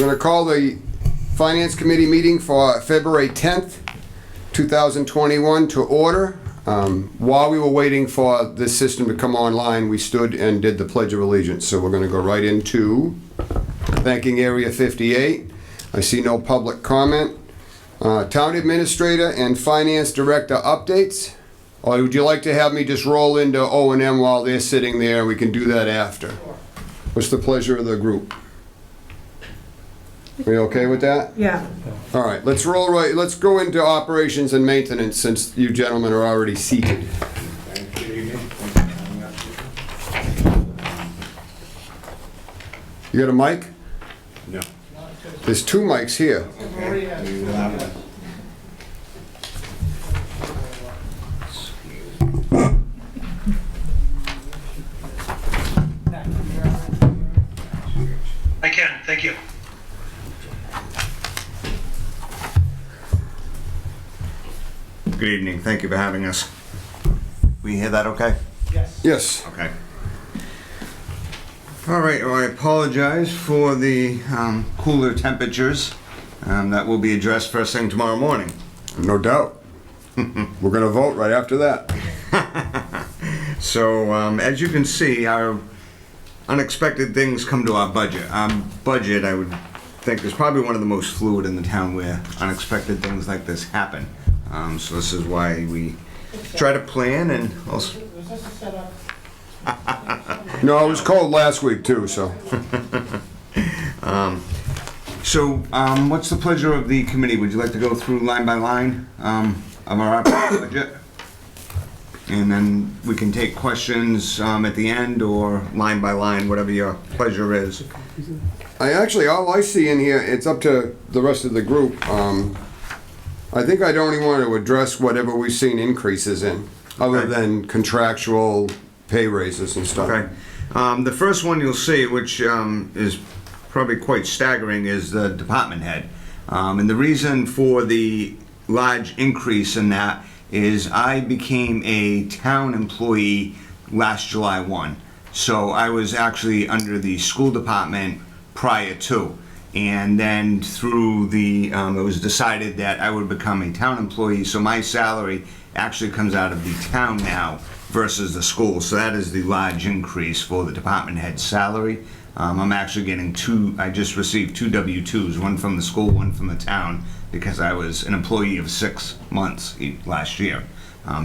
going to call the Finance Committee meeting for February 10th, 2021 to order. While we were waiting for this system to come online, we stood and did the Pledge of Allegiance. So we're going to go right into thanking Area 58. I see no public comment. Town Administrator and Finance Director updates. Or would you like to have me just roll into O&M while they're sitting there? We can do that after. What's the pleasure of the group? Are you okay with that? Yeah. All right, let's go into operations and maintenance since you gentlemen are already seated. You got a mic? No. There's two mics here. I can, thank you. Good evening, thank you for having us. We hear that okay? Yes. Yes. Okay. All right, well, I apologize for the cooler temperatures that will be addressed first thing tomorrow morning. No doubt. We're going to vote right after that. So, as you can see, our unexpected things come to our budget. Budget, I would think, is probably one of the most fluid in the town where unexpected things like this happen. So this is why we try to plan and also... Was this a setup? No, it was cold last week too, so. What's the pleasure of the committee? Would you like to go through line by line of our operating budget? And then we can take questions at the end or line by line, whatever your pleasure is. All I see in here, it's up to the rest of the group. I think I'd only want to address whatever we've seen increases in, other Okay. than contractual pay raises and stuff. Okay. The first one you'll see, which is probably quite staggering, is the department head. And the reason for the large increase in that is I became a town employee last July 1. So I was actually under the school department prior to. And then through it was decided that I would become a town employee. So my salary actually comes out of the town now versus the school. So that is the large increase for the department head salary. I'm actually getting I just received 2 W-2s, one from the school, one from the town, because I was an employee of 6 months last year.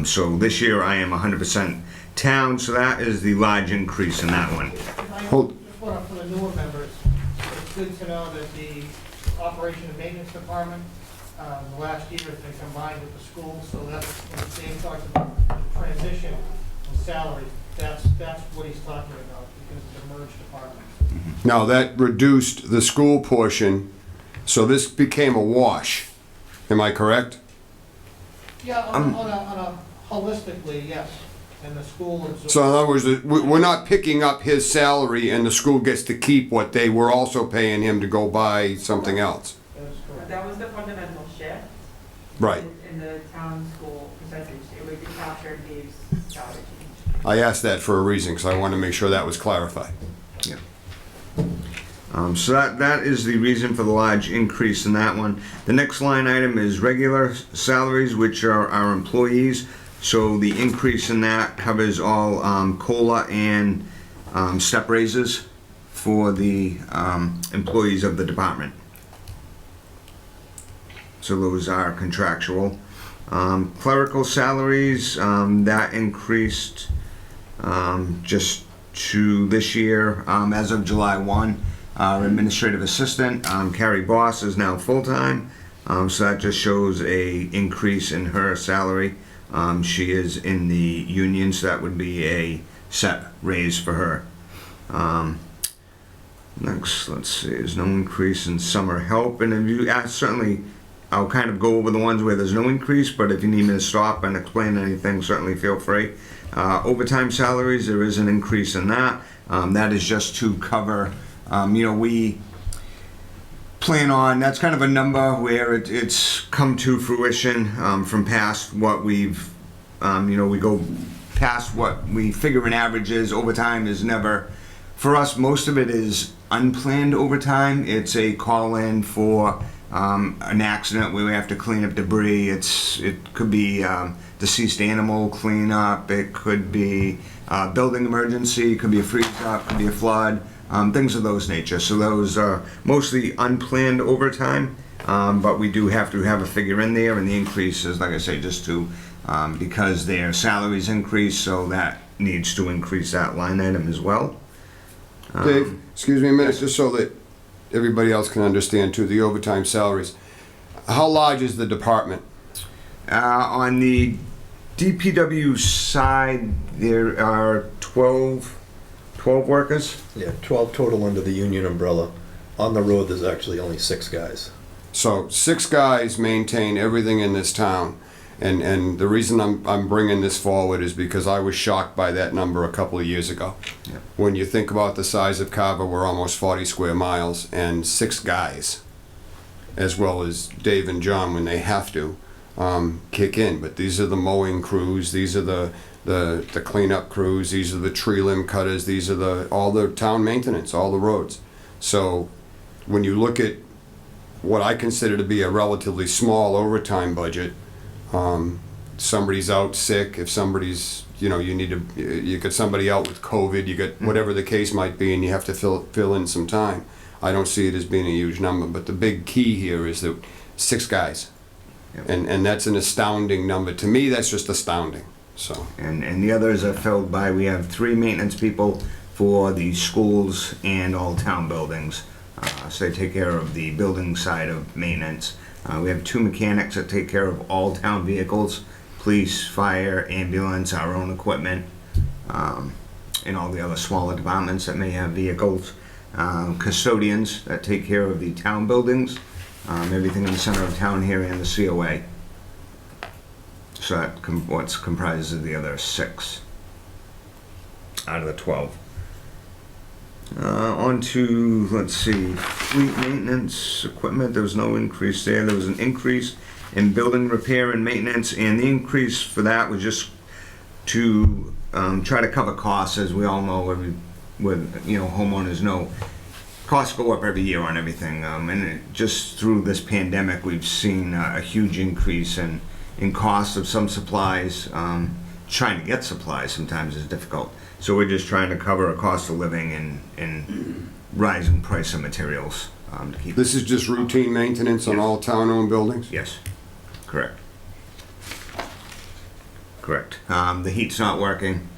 So this year I am 100% town, so that is the large increase in that one. Hold. Just one for the newer members, it's good to know that the operation and maintenance department, the last year has been combined with the school, so that's, when Dave talks about the transition in salary, that's what he's talking about, because it's a merged department. Now, that reduced the school portion, so this became a wash. Am I correct? Yeah, on a holistically, yes, and the school is. So in other words, we're not picking up his salary and the school gets to keep what they were also paying him to go buy something else. That's correct. That was the fundamental shift. Right. In the town school percentage. It would be captured Dave's salary change. I asked that for a reason, because I wanted to make sure that was clarified. Yeah. So that is the reason for the large increase in that one. The next line item is regular salaries, which are our employees. So the increase in that covers all COLA and step raises for the employees of the department. So those are contractual. Clerical salaries, that increased just to this year as of July 1. Our administrative assistant, Carrie Boss, is now full-time, so that just shows a increase in her salary. She is in the union, so that would be a set raise for her. Next, let's see, there's no increase in summer help, and if you ask, certainly I'll kind of go over the ones where there's no increase, but if you need me to stop and explain anything, certainly feel free. Overtime salaries, there is an increase in that. That is just to cover, we plan on, that's kind of a number where it's come to fruition from past what we've, we go past what we figure an average is. Overtime is never For us, most of it is unplanned overtime. It's a call-in for an accident where we have to clean up debris. It could be deceased animal cleanup. It could be building emergency. It could be a freeze-up. It could be a flood. Things of those nature. So those are mostly unplanned overtime. But we do have to have a figure in there, and the increase is, like I say, just to because their salaries increase, so that needs to increase that line item as well. Dave, excuse me a minute, just so that everybody else can understand too, the overtime salaries. How large is the department? On the DPW side, there are 12 workers. Yeah, 12 total under the union umbrella. On the road, there's actually only 6 guys. So 6 guys maintain everything in this town. And the reason I'm bringing this forward is because I was shocked by that number a couple of years ago. Yeah. When you think about the size of Carver, we're almost 40 square miles, and 6 guys, as well as Dave and John when they have to, kick in. But these are the mowing crews, these are the cleanup crews, these are the tree limb cutters, these are all the town maintenance, all the roads. So when you look at what I consider to be a relatively small overtime budget, somebody's out sick, if somebody's, you got somebody out with COVID, you got whatever the case might be, and you have to fill in some time. I don't see it as being a huge number, but the big key here is that 6 guys. Yep. And that's an astounding number. To me, that's just astounding, so. And the others are filled by, we have 3 maintenance people for the schools and all town buildings. So they take care of the building side of maintenance. We have 2 mechanics that take care of all town vehicles, police, fire, ambulance, our own equipment, and all the other smaller departments that may have vehicles. Custodians that take care of the town buildings, everything in the center of town here and the COA. So that what comprises of the other 6 out of the 12. On to, let's see, fleet maintenance equipment. There was no increase there. There was an increase in building repair and maintenance, and the increase for that was just to try to cover costs. As we all know, homeowners know, costs go up every year on everything, and just through this pandemic, we've seen a huge increase in cost of some supplies. Trying to get supplies sometimes is difficult. So we're just trying to cover a cost of living and rising price of materials to keep. This is just routine maintenance on all town-owned buildings? Yes, correct. Correct. The heat's not working.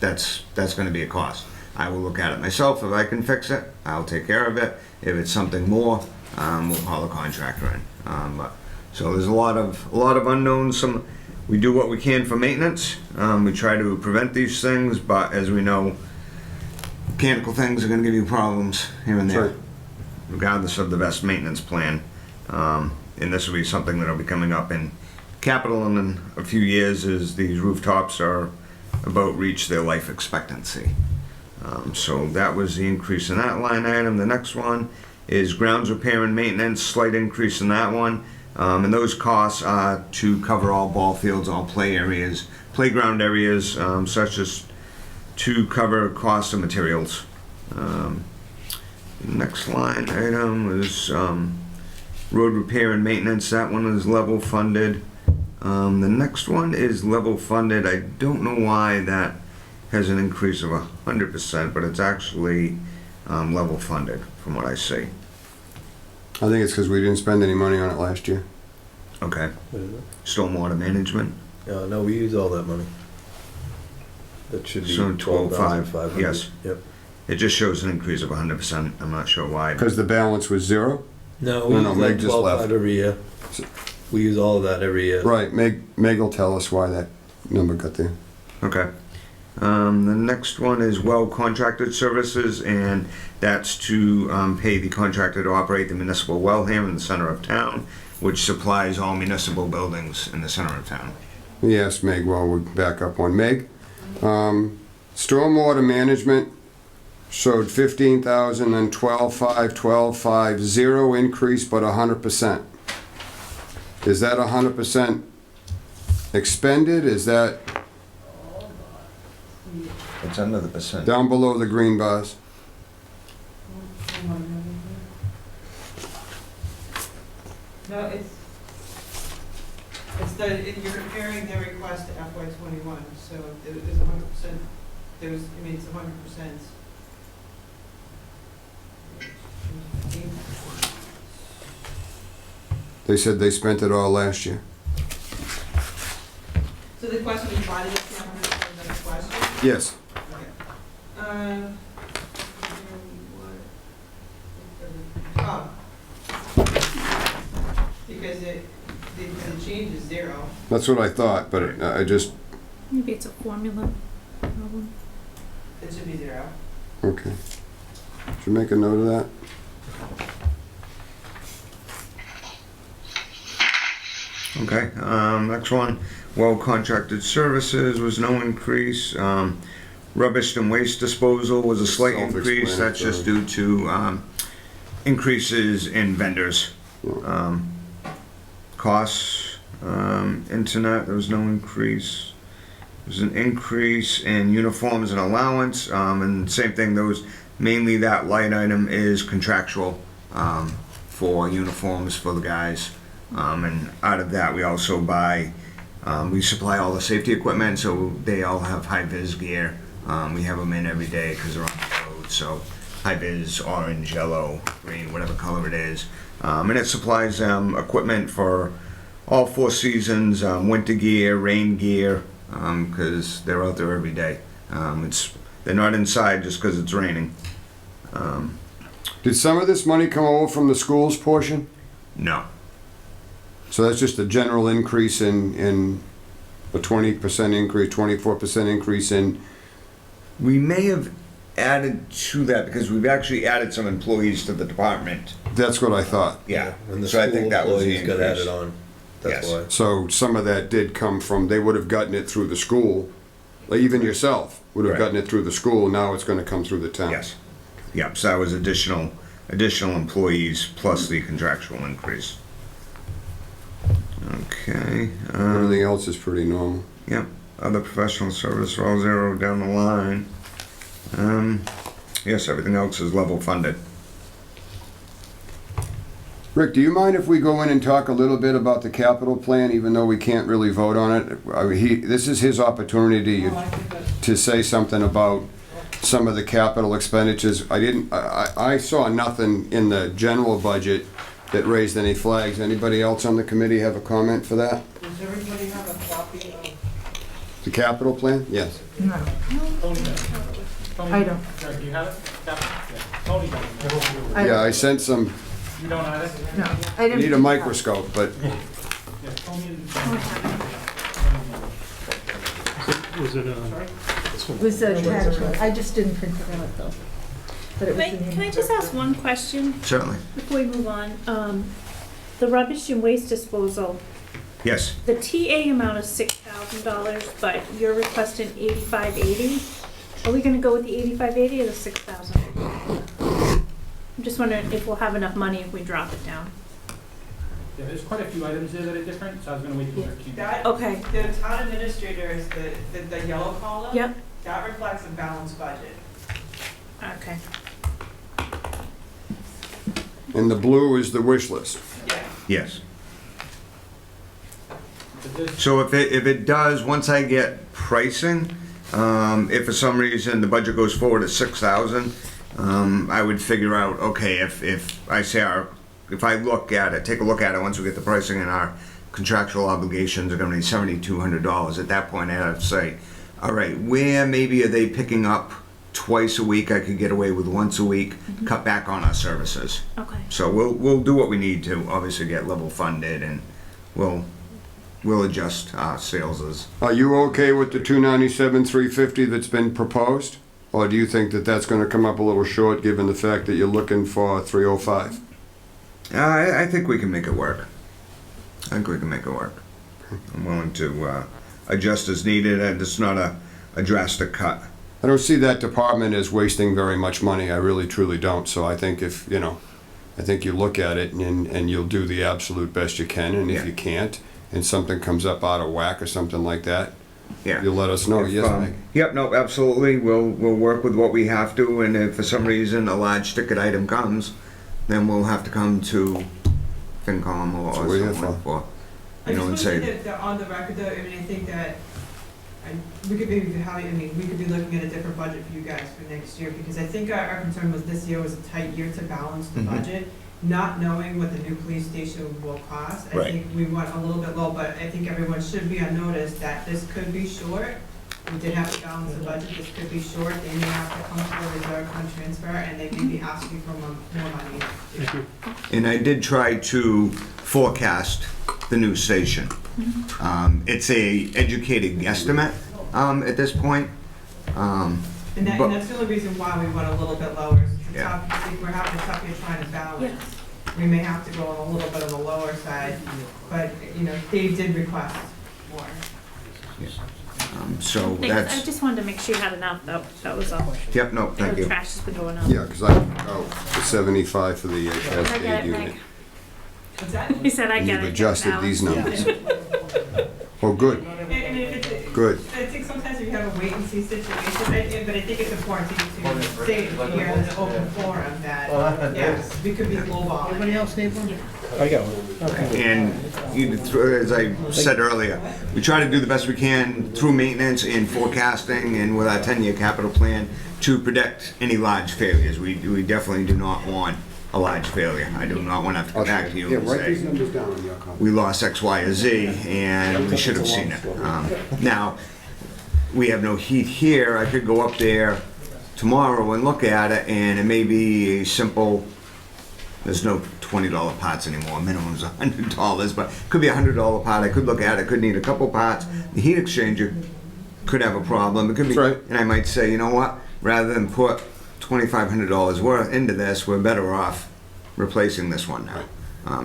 That's going to be a cost. I will look at it myself. If I can fix it, I'll take care of it. If it's something more, we'll call a contractor in. So there's a lot of unknowns. We do what we can for maintenance. We try to prevent these things, but as we know, mechanical things are going to give you problems here and there, Right. regardless of the best maintenance plan. And this will be something that will be coming up in capital in a few years, as these rooftops are about reach their life expectancy. So that was the increase in that line item. The next one is grounds repair and maintenance, slight increase in that one. And those costs are to cover all ball fields, all playground areas, such as to cover costs of materials. Next line item is road repair and maintenance. That one is level funded. The next one is level funded. I don't know why that has an increase of 100%, but it's actually level funded from what I see. I think it's because we didn't spend any money on it last year. Okay. What is it? Stormwater management. No, we use all that money. That should be So 12,500. yes. Yep. It just shows an increase of 100%. I'm not sure why. Because the balance was 0? No, we No, use Meg like just 12,500 left. every year. We use all of that every year. Right, Meg will tell us why that number got there. Okay. The next one is well contracted services, and that's to pay the contractor to operate the municipal well here in the center of town, which supplies all municipal buildings in the center of town. Yes, Meg, well, we'll back up one. Meg, stormwater management showed 15,000, then 12,500, 12,500, 0 increase, but 100%. Is that 100% expended? Is that, It's under the percent. Down below the green bars. No, it's you're comparing their request to FY '21, so there's 100%, it's 100%. They said they spent it all last year. So the question is, why did it say 100% of the question? Yes. Okay. Oh. Because the change is 0. That's what I thought, but I just, Maybe it's a formula problem. It should be 0. okay. Should make a note of that. Okay, next one, well contracted services was no increase. Rubbish and waste disposal was a slight increase, that's just due to increases in vendors. Costs, internet, there was no increase. There's an increase in uniforms and allowance, and same thing, those, mainly that line item is contractual for uniforms for the guys. And out of that, we also buy, we supply all the safety equipment, so they all have high-vis gear. We have them in every day because they're on the road, so high-vis, orange, yellow, green, whatever color it is. And it supplies them equipment for all 4 seasons, winter gear, rain gear, because they're out there every day. They're not inside just because it's raining. Did some of this money come over from the schools portion? No. So that's just a general increase in a 20% increase, 24% increase in, We may have added to that because we've actually added some employees to the department. that's what I thought. Yeah, And the so I school think that was the employees got increase. added on. That's Yes. why. So some of that did come from, they would have gotten it through the school. Like even yourself would have Right. gotten it through the school, now it's gonna come through the town. Yes. Yep, so that was additional employees plus the contractual increase. Okay. Everything else is pretty normal. Yep, other professional service, all 0 down the line. Yes, everything else is level funded. Rick, do you mind if we go in and talk a little bit about the capital plan, even though we can't really vote on it? I mean, this is his opportunity to say something about some of the capital expenditures. I saw nothing in the general budget that raised any flags. Anybody else on the committee have a comment for that? Does everybody have a copy of? The capital plan? Yes. No. Tony does. Tony, I don't. Sorry, do you have it? Yeah. Tony does. Yeah, I sent some, You don't have it? No, I I didn't. need a microscope, but Yeah, Tony and. Was it, Sorry? It was attached. I just didn't print it out though. But it was in Can I just ask one question Certainly. before we move on? The rubbish and waste disposal, Yes. the TA amount is $6,000, but you're requesting 8580. Are we gonna go with the 8580 or the 6,000? I'm just wondering if we'll have enough money if we drop it down. Yeah, there's quite a few items there that are different, so I was gonna wait till they're That, Okay. the town administrator is the yellow column. Yep. That reflects a balanced budget. Okay. and the blue is the wish list. Yeah. Yes. But this- So if it does, once I get pricing, if for some reason the budget goes forward at 6,000, I would figure out, okay, if I say if I look at it, take a look at it, once we get the pricing and our contractual obligations are gonna be $7,200, at that point I have to say, all right, where maybe are they picking up twice a week, I could get away with once a week, cut back on our services. Okay. So we'll do what we need to, obviously get level funded, and we'll adjust our sales as. Are you okay with the 297, 350 that's been proposed? Or do you think that that's gonna come up a little short, given the fact that you're looking for 305? I think we can make it work. I think we can make it work. I'm willing to adjust as needed, and it's not a drastic cut. I don't see that department as wasting very much money, I really truly don't, so I think if, I think you look at it and you'll do the absolute best you can, and if Yeah. you can't, and something comes up out of whack or something like that, Yeah. you'll let us know, If, yes, Mike? Yep, no, absolutely. We'll work with what we have to, and if for some reason a large ticket item comes, then we'll have to come to FinCom or That's what we're here someone for, I you know, and just want to say, say that on the record though, I mean, I think that we could maybe we could be looking at a different budget for you guys for next year, because I think our concern was this year was a tight year to balance the Mhm. budget, not knowing what the new police station will cost. I Right. think we went a little bit low, but I think everyone should be on notice that this could be short. We did have to balance the budget, this could be short, they may have to come to a reserve fund transfer, and they may be asking for more money. Thank you. and I did try to forecast the new station. It's a educated guesstimate at this point. And But- that's the only reason why we went a little bit lower, is it's Yeah. tough, I think we're having a tough year trying to balance. We may have to go on a little bit of the lower side, but, you know, Dave did request more. So Thanks, I that's, just wanted to make sure you had enough, that was all. yep, no, thank The you. trash has been going up. Yeah, because the 75 for the I Cascade get it, unit. Meg. What's that? He said I And get you've it. adjusted these numbers. Oh, good, And it's, good. I think sometimes you have a wait and see situation, but I think it's important to say here in an open forum that, yes, we could be lowballing. Anybody else need one? I got one. And as I said earlier, we try to do the best we can through maintenance and forecasting and with our 10-year capital plan to predict any large failures. We definitely do not want a large failure. I do not want to have to come back to you Yeah, and write these say, numbers down on your copy. we lost X, Y, or Z, and we should have seen it. Now, we have no heat here. I could go up there tomorrow and look at it, and it may be a simple, there's no $20 parts anymore, minimum's $100, but it could be a $100 part. I could look at it, could need a couple parts. The heat exchanger could have a problem. It could be, That's right. and I might say, you know what, rather than put $2,500 worth into this, we're better off replacing this one now.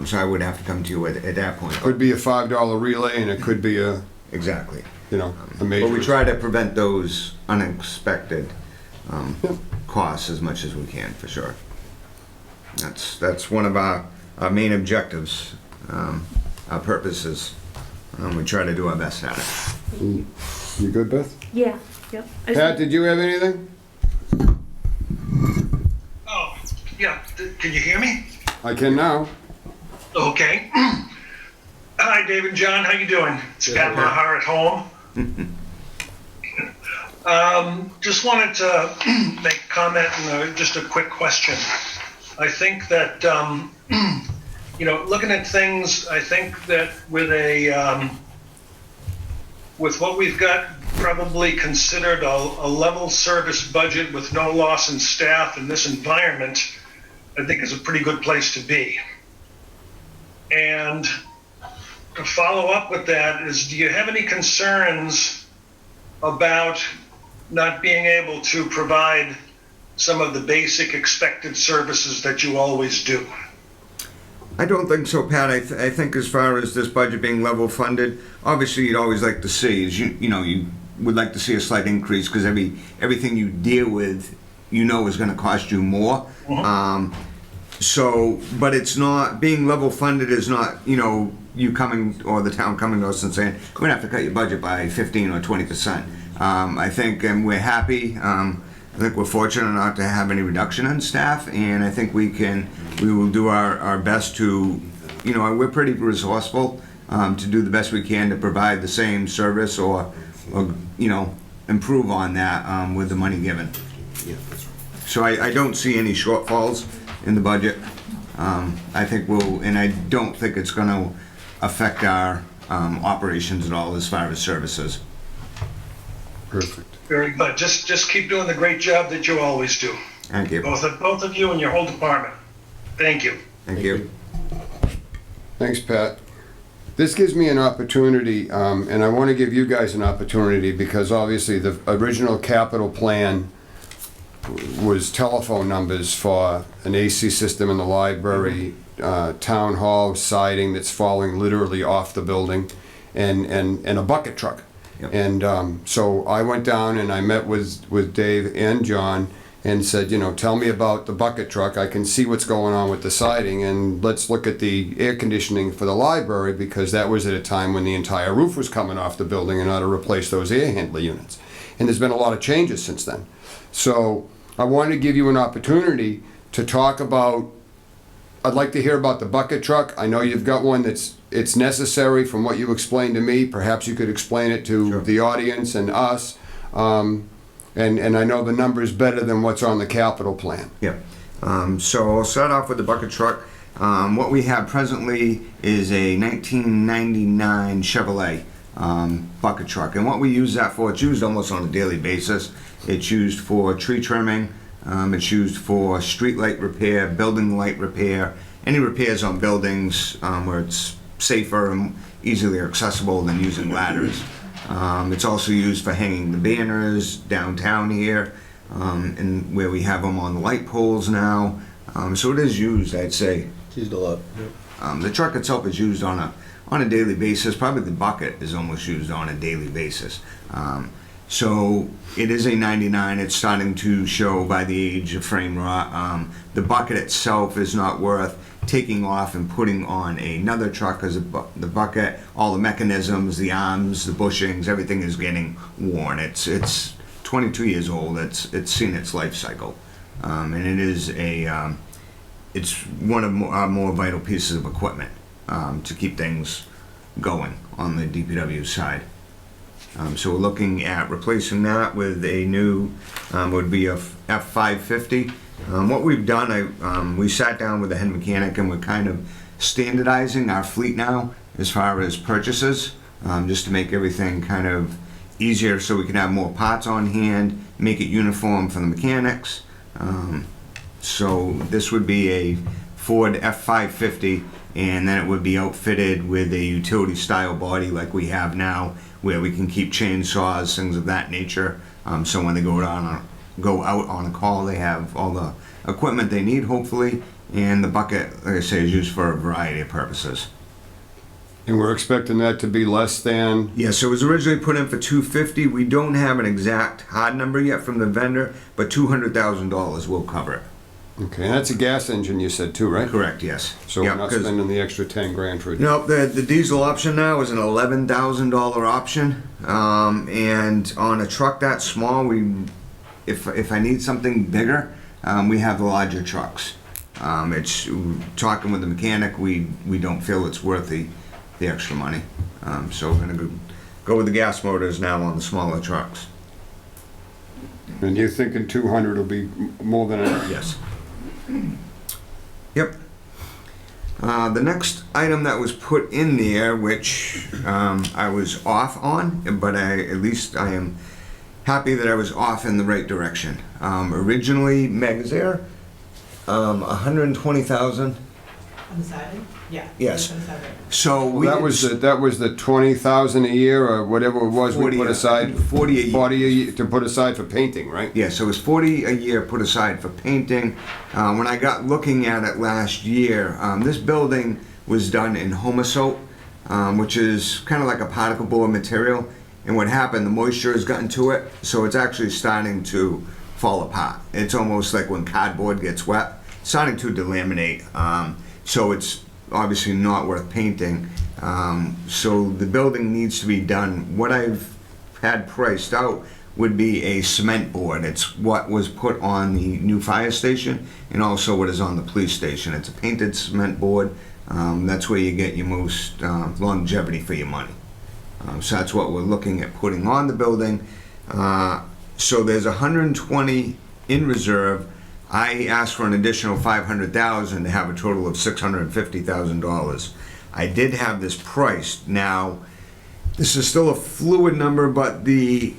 So I would have to come to you at that point. Could be a $5 relay, and it could be a, Exactly. you know, a major. But we try to prevent those unexpected costs as much as we can, for sure. That's one of our main objectives, our purposes. We try to do our best at it. You good, Beth? Yeah, yep. I just- Pat, did you have anything? Oh, yeah. Can you hear me? I can now. Okay. Hi, David, John. How you doing? It's Pat Maher at home. Just wanted to make a comment and just a quick question. I think that, looking at things, I think that with with what we've got probably considered a level service budget with no loss in staff in this environment, I think is a pretty good place to be. And to follow up with that is, do you have any concerns about not being able to provide some of the basic expected services that you always do? I don't think so, Pat. I think as far as this budget being level funded, obviously you'd always like to see is you would like to see a slight increase because everything you deal with, is going to cost you more. But it's not being level funded is not you coming or the town coming to us and saying we're gonna have to cut your budget by 15 or 20%. I think, and we're happy. I think we're fortunate not to have any reduction in staff, and I think we will do our best to, we're pretty resourceful to do the best we can to provide the same service or improve on that with the money given. So I don't see any shortfalls in the budget. I think and I don't think it's going to affect our operations at all as far as services. Perfect. Very good. Just keep doing the great job that you always do. Thank you. Both of you and your whole department. Thank you. Thank you. Thanks, Pat. This gives me an opportunity, and I want to give you guys an opportunity because obviously the original capital plan was telephone numbers for an AC system in the library, town hall siding that's falling literally off the building, and a bucket truck. Yep. And so I went down and I met with Dave and John, and said, tell me about the bucket truck. I can see what's going on with the siding, and let's look at the air conditioning for the library, because that was at a time when the entire roof was coming off the building and how to replace those air handler units. And there's been a lot of changes since then. So I wanted to give you an opportunity to talk about, I'd like to hear about the bucket truck. I know you've got one it's necessary from what you explained to me. Perhaps you could explain it to Sure. the audience and us. And I know the number is better than what's on the capital plan. Yeah. So I'll start off with the bucket truck. What we have presently is a 1999 Chevrolet bucket truck. And what we use that for, it's used almost on a daily basis. It's used for tree trimming. It's used for street light repair, building light repair, any repairs on buildings where it's safer and easily accessible than using ladders. It's also used for hanging the banners downtown here, and where we have them on the light poles now. So it is used, I'd say. It's used a lot. Yep. The truck itself is used on a daily basis. Probably the bucket is almost used on a daily basis. So it is a 99. It's starting to show by the age of frame rot. The bucket itself is not worth taking off and putting on another truck, because the bucket, all the mechanisms, the arms, the bushings, everything is getting worn. It's 22 years old. It's seen its life cycle, and it is it's one of our more vital pieces of equipment to keep things going on the DPW side. So we're looking at replacing that with a new, would be a F550. What we've done, we sat down with the head mechanic and we're kind of standardizing our fleet now as far as purchases, just to make everything kind of easier so we can have more parts on hand, make it uniform for the mechanics. So this would be a Ford F550, and then it would be outfitted with a utility style body like we have now, where we can keep chainsaws, things of that nature. So when they go out on a call, they have all the equipment they need, hopefully. And the bucket, like I say, is used for a variety of purposes. And we're expecting that to be less than, Yeah, so it was originally put in for $250. We don't have an exact hard number yet from the vendor, but $200,000 will cover it. okay, and that's a gas engine you said too, right? Correct, yes. So Yeah, we're not 'cause- spending the extra 10 grand for it. No, the diesel option now is an $11,000 option, and on a truck that small, if I need something bigger, we have the larger trucks. It's talking with the mechanic, we don't feel it's worth the extra money, so we're gonna go with the gas motors now on the smaller trucks. And you're thinking 200 will be more than enough? Yes. Yep. The next item that was put in there, which I was off on, but at least I am happy that I was off in the right direction. Originally, Meg's there, 120,000. On the siding? Yeah. Yes. On the siding. So we That was the 20,000 a year or whatever it was we 40, put aside. 40 a year. 40 a year to put aside for painting, right? Yeah, so it was 40 a year put aside for painting. When I got looking at it last year, this building was done in Homosote, which is kind of like a particle board material. And what happened, the moisture has gotten to it, so it's actually starting to fall apart. It's almost like when cardboard gets wet, it's starting to delaminate. So it's obviously not worth painting. So the building needs to be done. What I've had priced out would be a cement board. It's what was put on the new fire station and also what is on the police station. It's a painted cement board. That's where you get your most longevity for your money. So that's what we're looking at putting on the building. So there's 120 in reserve. I asked for an additional 500,000 to have a total of $650,000. I did have this priced. Now, this is still a fluid number, but the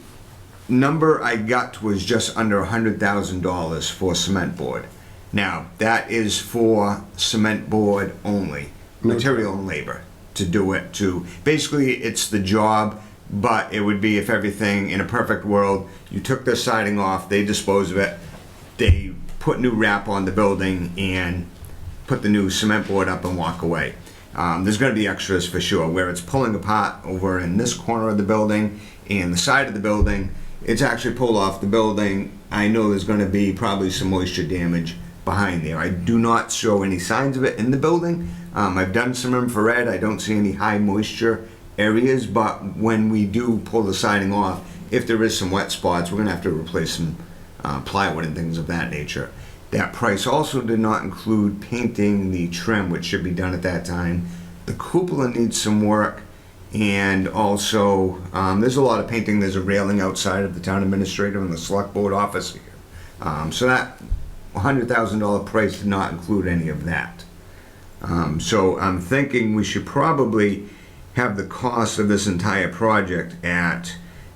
number I got was just under $100,000 for cement board. Now, that is for cement board only, material and labor to do it. Basically, it's the job, but it would be if everything in a perfect world, you took the siding off, they dispose of it, they put new wrap on the building and put the new cement board up and walk away. There's going to be extras for sure, where it's pulling apart over in this corner of the building and the side of the building. it's actually pulled off the building. I know there's gonna be probably some moisture damage behind there. I do not show any signs of it in the building. I've done some infrared, I don't see any high moisture areas, but when we do pull the siding off, if there is some wet spots, we're gonna have to replace some plywood and things of that nature. That price also did not include painting the trim, which should be done at that time. The cupola needs some work, and also there's a lot of painting. There's a railing outside of the town administrator and the select board office here. So that $100,000 price did not include any of that. So I'm thinking we should probably have the cost of this entire project at,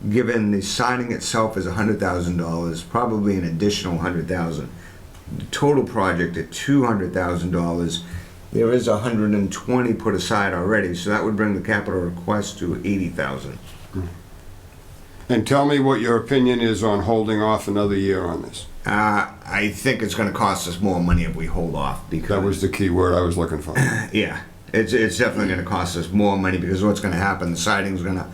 given the siding itself is $100,000, probably an additional $100,000. The total project at $200,000. There is $120 put aside already, so that would bring the capital request to $80,000. And tell me what your opinion is on holding off another year on this. I think it's going to cost us more money if we hold off, because That was the key word I was looking for. yeah, it's definitely going to cost us more money, because what's going to happen, the siding's going to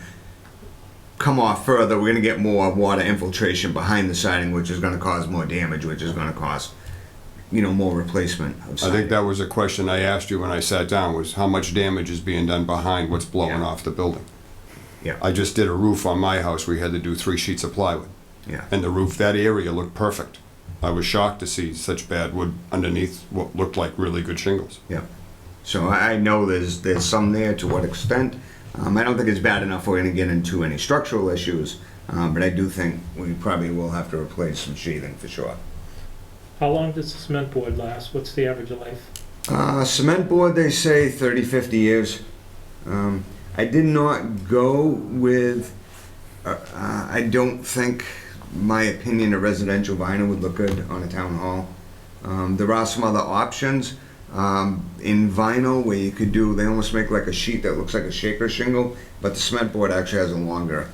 come off further. We're going to get more water infiltration behind the siding, which is going to cause more damage, which is going to cost, more replacement of I siding. think that was a question I asked you when I sat down, was how much damage is being done behind what's blowing Yeah. off the building. Yeah. I just did a roof on my house. We had to do 3 sheets of plywood. Yeah. And the roof, that area looked perfect. I was shocked to see such bad wood underneath what looked like really good shingles. Yeah. So I know there's some there. To what extent? I don't think it's bad enough we're going to get into any structural issues, but I do think we probably will have to replace some sheathing for sure. How long does the cement board last? What's the average life? Cement board, they say 30, 50 years. I did not go with, I don't think, my opinion, a residential vinyl would look good on a town hall. There are some other options in vinyl where you could do, they almost make like a sheet that looks like a shaker shingle, but the cement board actually has a longer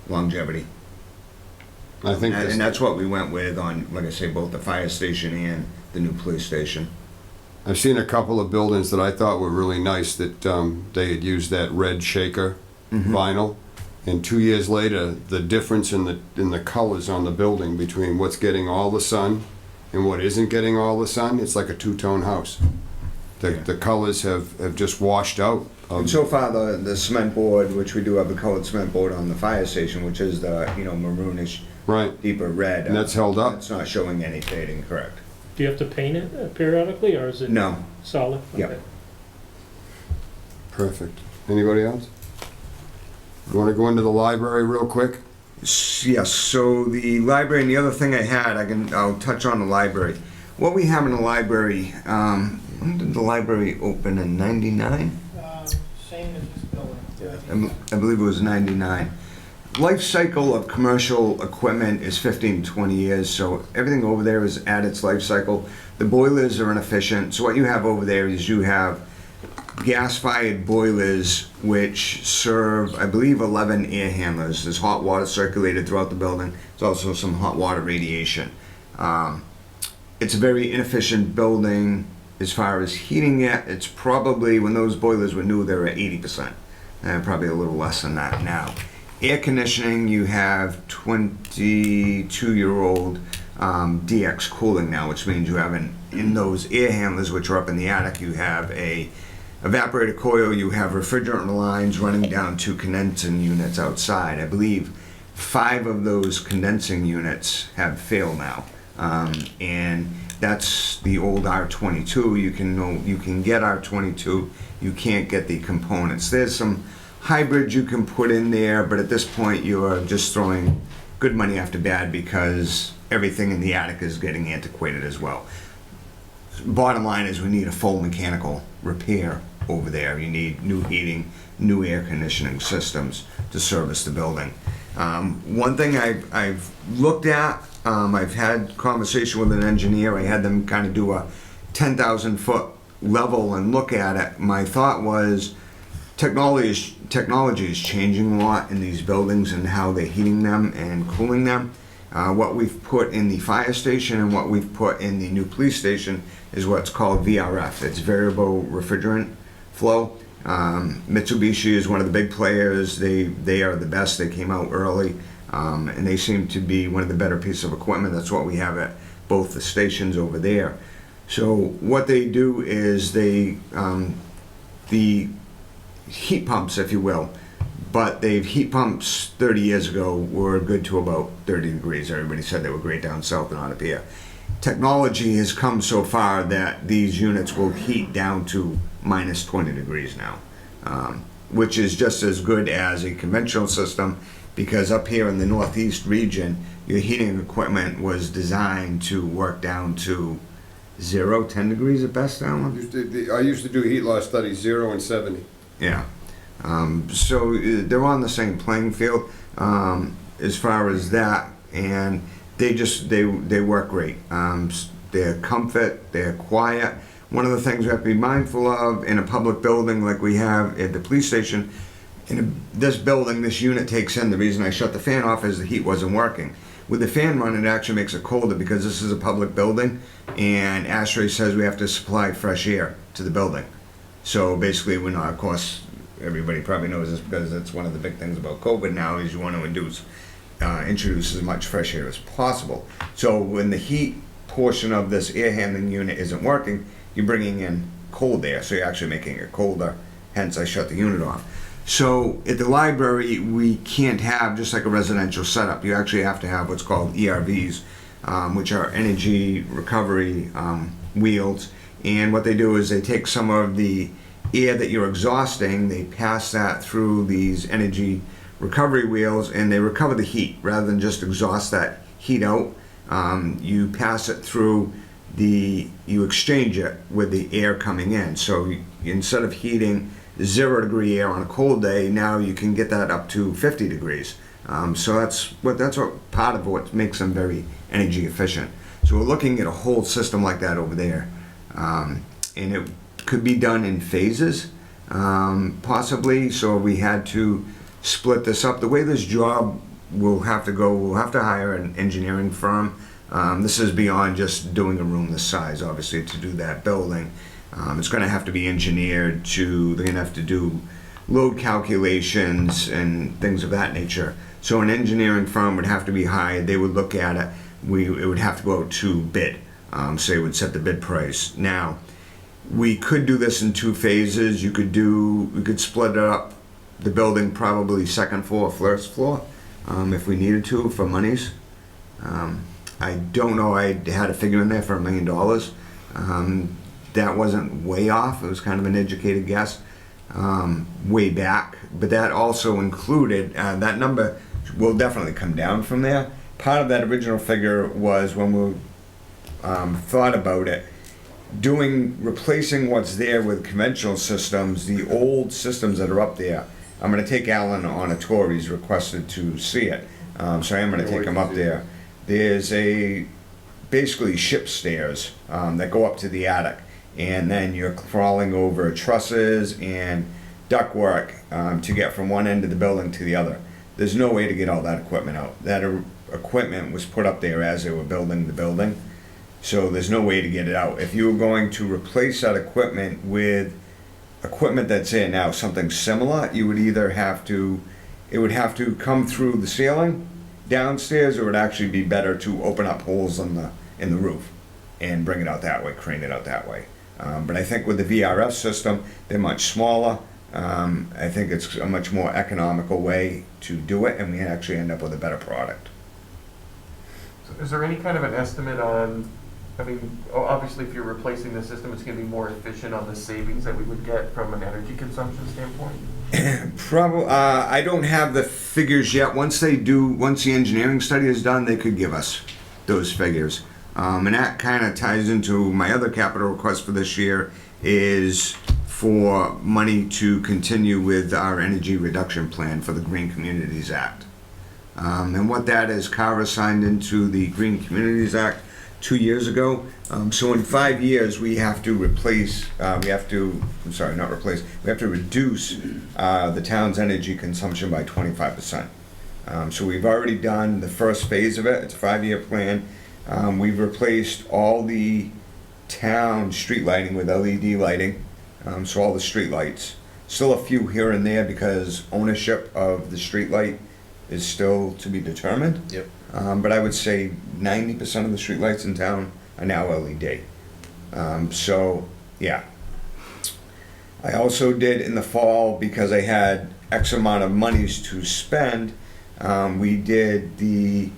longevity. I think this, And that's what we went with on, like I say, both the fire station and the new police station. I've seen a couple of buildings that I thought were really nice that they had used that red shaker vinyl. And 2 years later, the difference in the colors on the building between what's getting all the sun and what isn't getting all the sun, it's like a two-tone house. The colors have just washed out. And so far, the cement board, which we do have the colored cement board on the fire station, which is the, maroonish, Right. deeper red. And that's held up? It's not showing any fading, correct? Do you have to paint it periodically, or is it No. solid? Yep. Okay. Perfect. Anybody else? You want to go into the library real quick? Yes, so the library, and the other thing I had, I'll touch on the library. What we have in the library, when did the library open, in 99? Same as this building. I believe it was 99. Life cycle of commercial equipment is 15 to 20 years, so everything over there is at its life cycle. The boilers are inefficient, so what you have over there is you have gas-fired boilers which serve, I believe, 11 air handlers. There's hot water circulated throughout the building. There's also some hot water radiation. It's a very inefficient building as far as heating it. It's probably, when those boilers were new, they were at 80%, and probably a little less than that now. Air conditioning, you have 22-year-old DX cooling now, which means you have in those air handlers, which are up in the attic, you have a evaporator coil, you have refrigerant lines running down to condensing units outside. I believe 5 of those condensing units have failed now, and that's the old R22. You can get R22, you can't get the components. There's some hybrids you can put in there, but at this point you're just throwing good money after bad, because everything in the attic is getting antiquated as well. Bottom line is we need a full mechanical repair over there. You need new heating, new air conditioning systems to service the building. One thing I've looked at, I've had conversation with an engineer. I had them kind of do a 10,000 foot level and look at it. My thought was technology is changing a lot in these buildings and how they're heating them and cooling them. What we've put in the fire station and what we've put in the new police station is what's called VRF. It's variable refrigerant flow. Mitsubishi is one of the big players. They are the best. They came out early. And they seem to be one of the better pieces of equipment. That's what we have at both the stations over there. So what they do is the heat pumps, if you will, but they've heat pumps 30 years ago were good to about 30 degrees. Everybody said they were great down south and not up here. Technology has come so far that these units will heat down to minus 20 degrees now, which is just as good as a conventional system, because up here in the northeast region, your heating equipment was designed to work down to 10 degrees at best down. I used to do heat loss studies, 0 and 70. Yeah. So they're on the same playing field as far as that, and they work great. They're comfort, they're quiet. One of the things we have to be mindful of in a public building like we have at the police station, this building, this unit takes in, the reason I shut the fan off is the heat wasn't working. With the fan running, it actually makes it colder because this is a public building, and ASHRAE says we have to supply fresh air to the building. So basically, we're not, of course, everybody probably knows this because it's one of the big things about COVID now is you want to introduce as much fresh air as possible. So when the heat portion of this air handling unit isn't working, you're bringing in cold air, so you're actually making it colder, hence I shut the unit off. So at the library, we can't have just like a residential setup. You actually have to have what's called ERVs, which are energy recovery wheels. And what they do is they take some of the air that you're exhausting, they pass that through these energy recovery wheels, and they recover the heat rather than just exhaust that heat out. You pass it through you exchange it with the air coming in. So instead of heating 0 degree air on a cold day, now you can get that up to 50 degrees. So that's what part of what makes them very energy efficient. So we're looking at a whole system like that over there, and it could be done in phases, possibly. So we had to split this up. The way this job will have to go, we'll have to hire an engineering firm. This is beyond just doing a room this size, obviously, to do that building. It's going to have to be engineered they're going to have to do load calculations and things of that nature. So an engineering firm would have to be hired. They would look at it. It would have to go out to bid. So they would set the bid price. Now, we could do this in 2 phases. We could split it up, the building probably second floor, first floor, if we needed to for monies. I don't know, I had a figure in there for $1 million. That wasn't way off. It was kind of an educated guess way back. But that also included, that number will definitely come down from there. Part of that original figure was when we thought about it, replacing what's there with conventional systems, the old systems that are up there. I'm going to take Alan on a tour. He's requested to see it. So I am going to take him up there. There's basically ship stairs that go up to the attic, and then you're crawling over trusses and ductwork to get from one end of the building to the other. There's no way to get all that equipment out. That equipment was put up there as they were building the building, so there's no way to get it out. If you were going to replace that equipment with equipment that's in now, something similar, you would either it would have to come through the ceiling downstairs, or it would actually be better to open up holes in the roof and bring it out that way, crane it out that way. But I think with the VRF system, they're much smaller. I think it's a much more economical way to do it, and we actually end up with a better product. So is there any kind of an estimate on, obviously if you're replacing the system, it's going to be more efficient on the savings that we would get from an energy consumption standpoint? Probably, I don't have the figures yet. Once the engineering study is done, they could give us those figures. And that kind of ties into my other capital request for this year is for money to continue with our energy reduction plan for the Green Communities Act. And what that is, Carver signed into the Green Communities Act 2 years ago. So in 5 years, we have to reduce the town's energy consumption by 25%. So we've already done the first phase of it. It's a 5-year plan. We've replaced all the town street lighting with LED lighting, so all the street lights. Still a few here and there because ownership of the street light is still to be determined. Yep. But I would say 90% of the streetlights in town are now LED. So, yeah. I also did in the fall, because I had X amount of monies to spend, we did the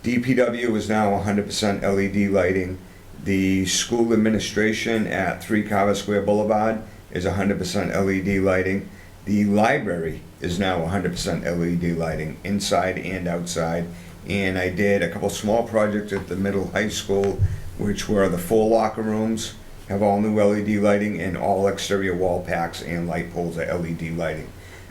DPW is now 100% LED lighting. The school administration at 3 Carver Square Boulevard is 100% LED lighting. The library is now 100% LED lighting, inside and outside. And I did a couple small projects at the middle high school, which were the 4 locker rooms have all new LED lighting, and all exterior wall packs and light poles are LED lighting.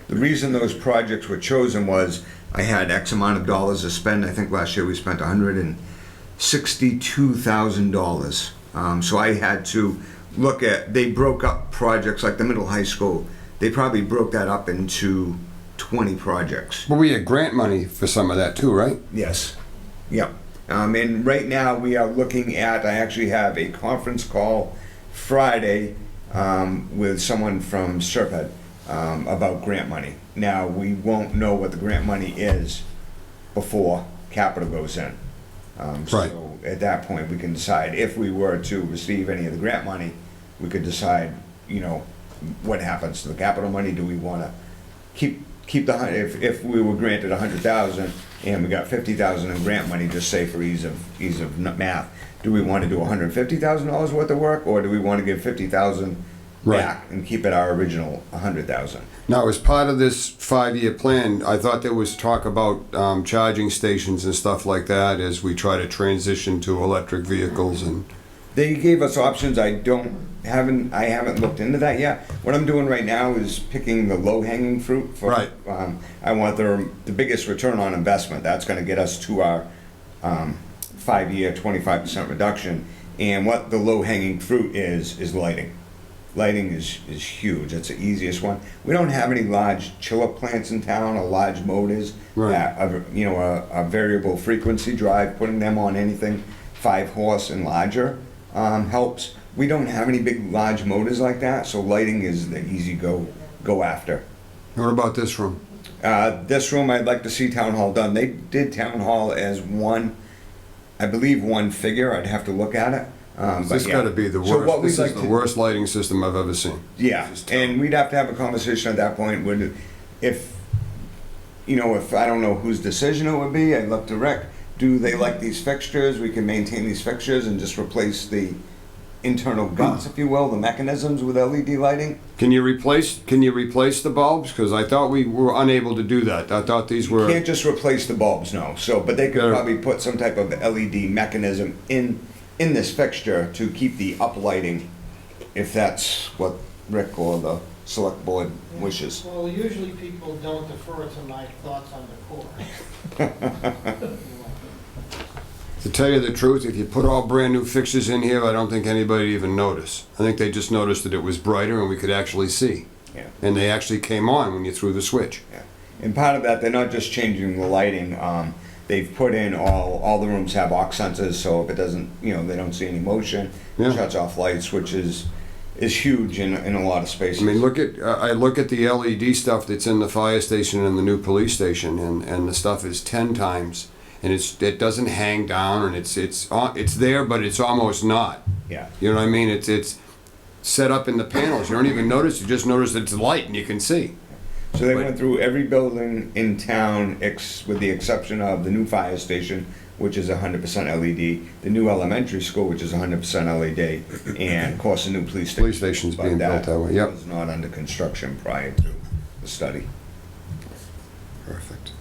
The reason those projects were chosen was I had X amount of dollars to spend. I think last year we spent $162,000. So I had to look at, they broke up projects like the middle high school. They probably broke that up into 20 projects. But we had grant money for some of that too, right? Yes. Yep. And right now we are looking at, I actually have a conference call Friday with someone from Serpent about grant money. Now, we won't know what the grant money is before capital goes in. Right. So at that point, we can decide if we were to receive any of the grant money, we could decide, you know, what happens to the capital money. Do we want to keep the, if we were granted 100,000 and we got 50,000 in grant money, just say for ease of math, do we want to do $150,000 worth of work, or do we want to give 50,000 back and keep it our original 100,000? Now, as part of this 5-year plan, I thought there was talk about charging stations and stuff like that as we try to transition to electric vehicles and. They gave us options. I haven't looked into that yet. What I'm doing right now is picking the low-hanging fruit. For, I want the biggest return on investment. That's going to get us to our 5-year 25% reduction. And what the low-hanging fruit is lighting. Lighting is huge. It's the easiest one. We don't have any large chiller plants in town or large motors. A variable frequency drive, putting them on anything 5 horse and larger helps. We don't have any big large motors like that, so lighting is the easy go after. What about this room? This room, I'd like to see town hall done. They did town hall as one figure. I'd have to look at it. This got to be the worst. So what this we'd is like the worst lighting system I've ever seen. Yeah, and we'd have to have a conversation at that point. If I don't know whose decision it would be, I'd look to Rick. Do they like these fixtures? We can maintain these fixtures and just replace the internal guts, if you will, the mechanisms with LED lighting. Can you replace the bulbs? Because I thought we were unable to do that. I thought these were. You can't just replace the bulbs, no. So, but they could probably put some type of LED mechanism in this fixture to keep the uplighting, if that's what Rick or the select board wishes. Well, usually people don't defer to my thoughts on the core. To tell you the truth, if you put all brand new fixtures in here, I don't think anybody even noticed. I think they just noticed that it was brighter and we could actually see. Yeah. And they actually came on when you threw the switch. Yeah. And part of that, they're not just changing the lighting. They've put in all the rooms have aux sensors, so if it doesn't, they don't see any motion, it shuts off lights, which is huge in a lot of spaces. I mean, I look at the LED stuff that's in the fire station and the new police station, and the stuff is 10 times. And it doesn't hang down, and it's there, but it's almost not. Yeah. You know what I mean? It's set up in the panels. You don't even notice. You just notice that it's light, and you can see. So they went through every building in town, with the exception of the new fire station, which is 100% LED, the new elementary school, which is 100% LED, and of course the new police station. Police station's being built that way. Yep. Was not under construction prior to the study. Perfect.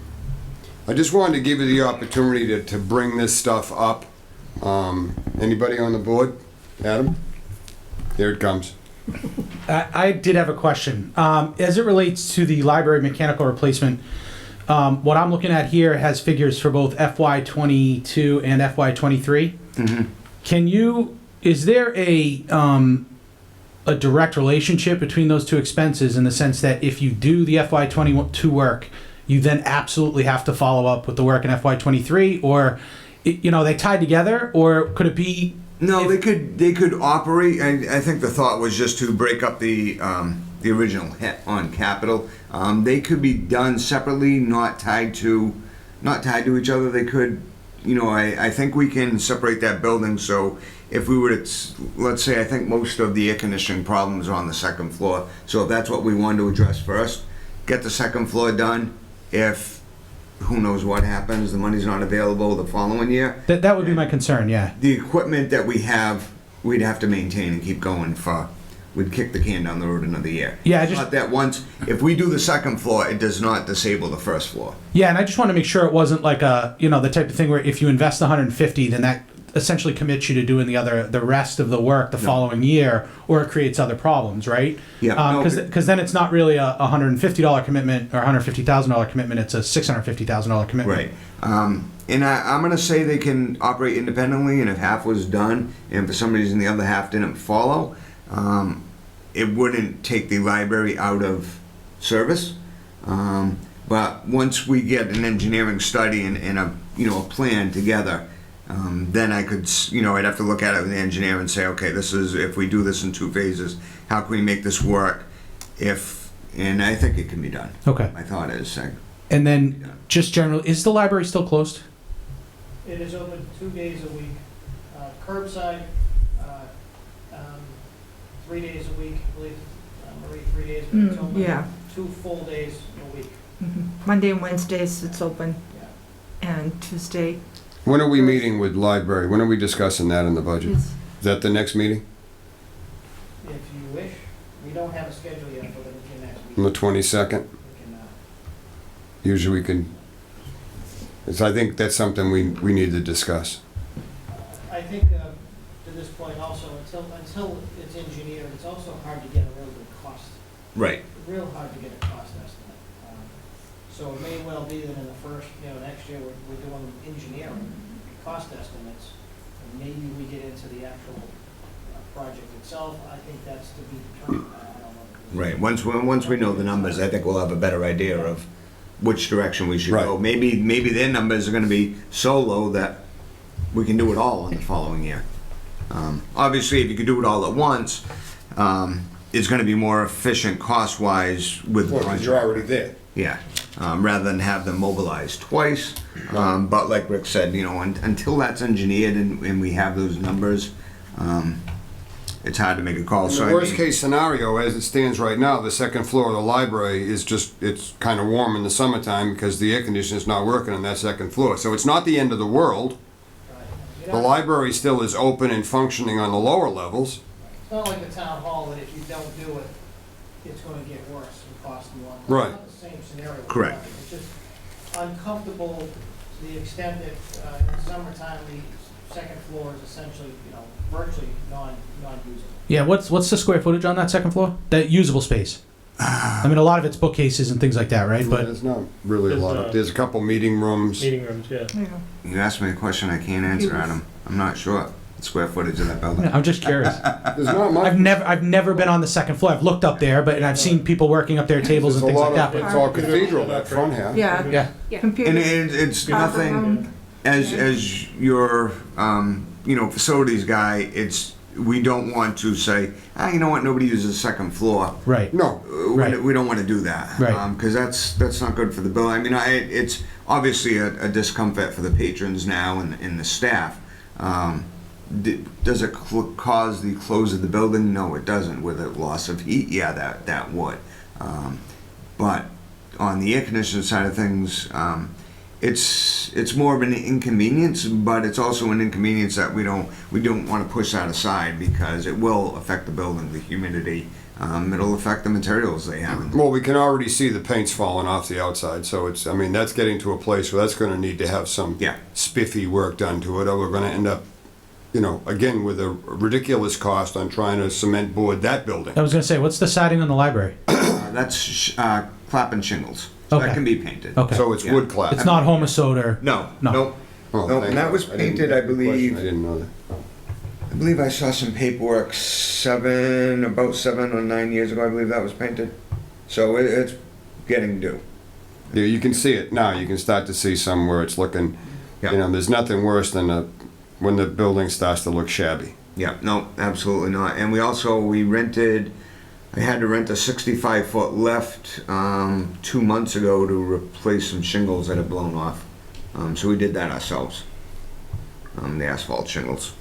I just wanted to give you the opportunity to bring this stuff up. Anybody on the board? Adam? Here it comes. I did have a question. As it relates to the library mechanical replacement, what I'm looking at here has figures for both FY22 and FY23. Mm-hmm. Is there a direct relationship between those two expenses in the sense that if you do the FY22 work, you then absolutely have to follow up with the work in FY23, or they tied together, or could it be? No, they could operate. I think the thought was just to break up the the original hit on capital. They could be done separately, not tied to each other. They could, I think we can separate that building. So if we were to, let's say, I think most of the air conditioning problems are on the second floor. So if that's what we want to address first, get the second floor done. If who knows what happens, the money's not available the following year. That would be my concern, yeah. The equipment that we have, we'd have to maintain and keep going for. We'd kick the can down the road another year. Yeah, It's not that once, if we do the second floor, it does not disable the first floor. Yeah, and I just want to make sure it wasn't like the type of thing where if you invest 150, then that essentially commits you to doing the rest of the work the following year, or it creates other problems, right? Yeah. Because then it's not really a $150 commitment or $150,000 commitment. It's a $650,000 commitment. Right. And I'm going to say they can operate independently, and if half was done, and for some reason the other half didn't follow, it wouldn't take the library out of service. But once we get an engineering study and a plan together, then I could, I'd have to look at it with the engineer and say, okay, this is, if we do this in 2 phases, how can we make this work? And I think it can be done. Okay. My thought is, And then, just generally, is the library still closed? It is open 2 days a week, curbside, 3 days a week, I believe, Marie, 3 days, but it's open Yeah. 2 full days a week. Monday and Wednesdays it's open, Yeah. and Tuesday When are we meeting with library? When are we discussing that in the budget? is, Is that the next meeting? If you wish, we don't have a schedule yet for the next On week. the 22nd? We can, Usually we can, I think that's something we need to discuss. I think, to this point also, until it's engineered, it's also hard to get a real good cost, right. real hard to get a cost estimate. So it may well be that in the first, next year, we're doing engineering, cost estimates, and maybe we get into the actual project itself. I think that's to be determined. I don't know. Right. Once we know the numbers, I think we'll have a better idea of which direction we should go. Right. Maybe their numbers are going to be so low that we can do it all in the following year. Obviously, if you could do it all at once, it's going to be more efficient cost-wise with the project. already there. Yeah, rather than have them mobilized twice. But like Rick said, until that's engineered and we have those numbers, it's hard to make a call. In So the I worst mean- case scenario, as it stands right now, the second floor of the library is it's kind of warm in the summertime because the air conditioner's not working on that second floor. So it's not the end of the world. Right. The library still is open and functioning on the lower levels. It's not like the town hall that if you don't do it, it's gonna get worse and cost more. Right. It's not the same scenario. Correct. It's just uncomfortable to the extent that, in the summertime, the second floor is essentially, virtually non-usable. Yeah, what's the square footage on that second floor? That usable space? I mean, a lot of it's bookcases and things like that, right? But There's not really a lot of, there's a couple meeting rooms. Meeting rooms, yeah. You asked me a question I can't answer, Adam. I'm not sure the square footage of that building. I'm just curious. There's not much. I've never been on the second floor. I've looked up there, but and I've seen people working up their tables There's and a things like lot that. of, But it's all cathedral, that front half. yeah, yeah, And computer. it's nothing, as your, facilities guy, we don't want to say, you know what, nobody uses the second floor. right. No, Right. We don't want to do that. Right. Because that's not good for the building. I mean, it's obviously a discomfort for the patrons now and the staff. Does it cause the close of the building? No, it doesn't. With a loss of heat, yeah, that would. But on the air conditioning side of things, it's more of an inconvenience, but it's also an inconvenience that we don't want to push that aside because it will affect the building, the humidity. It'll affect the materials they have. well, we can already see the paint's falling off the outside, so that's getting to a place where that's gonna need to have some Yeah. spiffy work done to it, or we're gonna end up, again, with a ridiculous cost on trying to cement board that building. I was gonna say, what's the siding on the library? That's clapping shingles. So Okay. that can be painted. Okay, So it's Yeah. wood clad. it's not Homosode or No, No. nope. Oh, No, thank and that you. was I didn't painted, get I the question. believe. I didn't know that. I believe I saw some paperwork about 7 or 9 years ago. I believe that was painted. So it's getting due. Yeah, you can see it now. You can start to see some where it's looking, Yeah. there's nothing worse than when the building starts to look shabby. Yeah, no, absolutely not. And we rented I had to rent a 65-foot lift 2 months ago to replace some shingles that had blown off. So we did that ourselves, the asphalt shingles.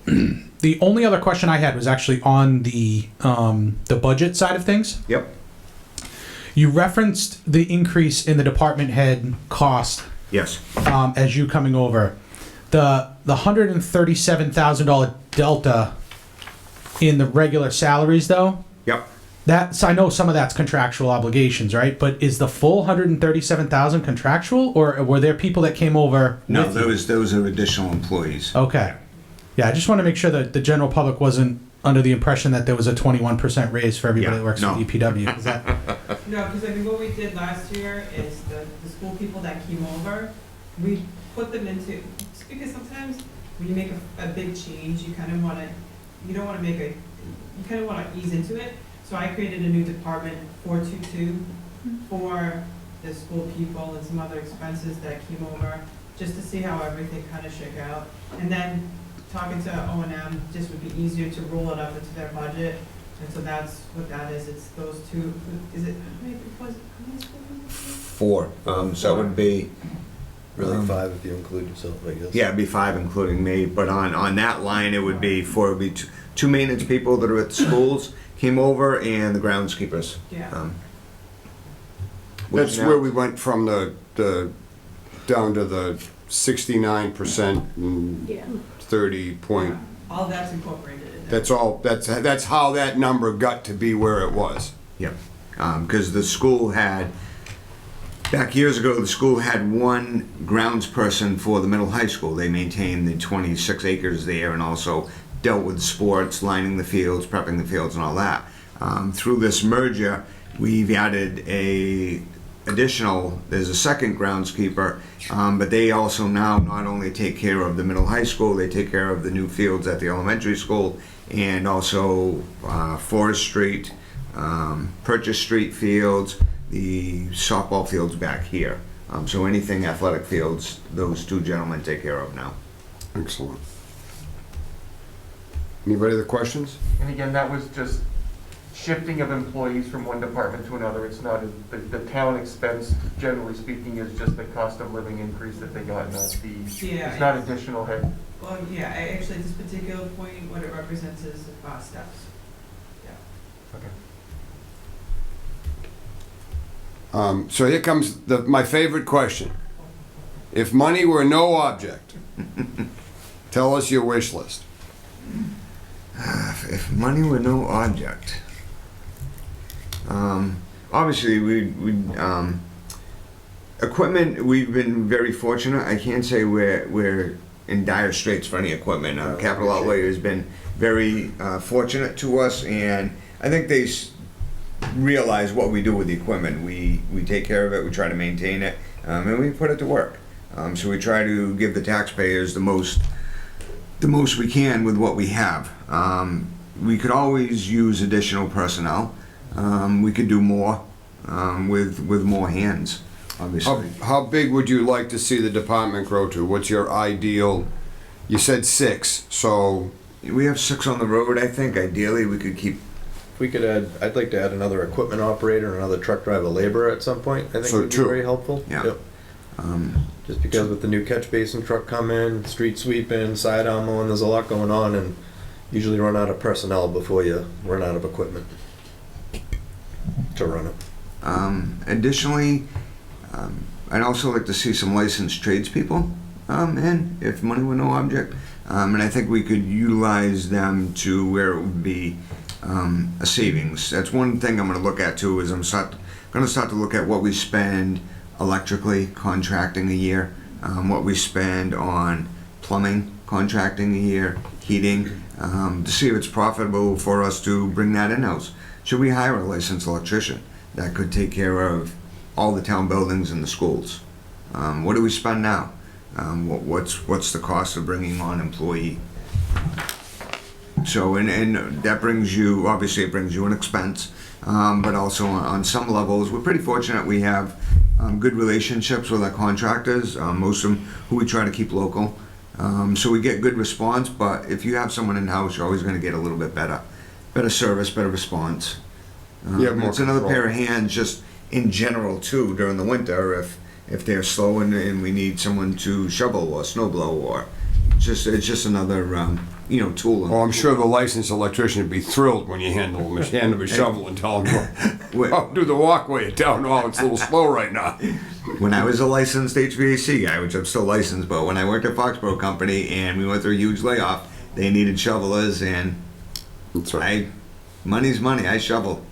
The only other question I had was actually on the budget side of things. Yep. You referenced the increase in the department head cost Yes. as you coming over. The $137,000 delta in the regular salaries, though. Yep. That's, I know some of that's contractual obligations, right? But is the full 137,000 contractual, or were there people that came over? No, with you? those are additional employees. Okay. Yeah, I just want to make sure that the general public wasn't under the impression that there was a 21% raise for everybody that works no. for DPW. Is that, No, because I mean, what we did last year is the school people that came over, we put them into, just because sometimes when you make a big change, you kind of want to, you don't want to make a, you kind of want to ease into it. So I created a new department, 422, for the school people and some other expenses that came over, just to see how everything kind of shook out. And then talking to O&M just would be easier to roll it up into their budget. And so that's what that is. It's those two. Is it, how many school people? 4. So it would be, Really 5 if you include yourself, I guess. yeah, it'd be 5 including me. But on that line, it would be 4. It would be two maintenance people that are at the schools came over, and the groundskeepers. Yeah. Which That's now- where we went from the down to the 69% and Yeah. 30 point. All that's incorporated in there. That's how that number got to be where it was. Yep. Because the school had, back years ago, the school had one grounds person for the middle high school. They maintained the 26 acres there and also dealt with sports, lining the fields, prepping the fields and all that. Through this merger, we've added there's a second groundskeeper, but they also now not only take care of the middle high school, they take care of the new fields at the elementary school, and also Forest Street, Purchase Street fields, the softball fields back here. So anything athletic fields, those two gentlemen take care of now. Excellent. Anybody other questions? And again, that was just shifting of employees from one department to another. It's not, the town expense, generally speaking, is just the cost of living increase that they got, not the, Yeah. it's not additional head. Well, yeah, actually, at this particular point, what it represents is steps. Yeah. Okay. So here comes my favorite question. If money were no object, tell us your wish list. If money were no object, obviously equipment, we've been very fortunate. I can't say we're in dire straits for any equipment. Capital Outlay has been very fortunate to us, and I think they realize what we do with the equipment. We take care of it, we try to maintain it, and we put it to work. So we try to give the taxpayers the most we can with what we have. We could always use additional personnel. We could do more with more hands, obviously. How big would you like to see the department grow to? What's your ideal? You said 6, so We have 6 on the road, I think. Ideally, we could keep. If we could add, I'd like to add another equipment operator and another truck driver laborer at some point. I think So would be 2. very helpful. Yeah. Yep. Just because with the new catch basin truck coming, street sweeping, side arm mowing, there's a lot going on, and usually run out of personnel before you run out of equipment to run it. Additionally, I'd also like to see some licensed tradespeople in, if money were no object. And I think we could utilize them to where it would be a savings. That's one thing I'm going to look at too, is I'm going to start to look at what we spend electrically contracting a year, what we spend on plumbing contracting a year, heating, to see if it's profitable for us to bring that in-house. Should we hire a licensed electrician that could take care of all the town buildings and the schools? What do we spend now? What's the cost of bringing on employee? So, and that brings you, obviously it brings you an expense, but also on some levels, we're pretty fortunate we have good relationships with our contractors, most of them who we try to keep local. So we get good response, but if you have someone in-house, you're always going to get a little bit better. better service, better response. You have more It's another control. pair of hands just in general too during the winter if they're slow and we need someone to shovel or snow blow or it's just another tool. Oh, I'm sure the licensed electrician would be thrilled when you hand him a shovel and tell him, oh, do the walkway at Town Hall, it's a little slow right now. When I was a licensed HVAC guy, which I'm still licensed, but when I worked at Foxborough Company and we went through a huge layoff, they needed shovelers and That's right. money's money, I shoveled.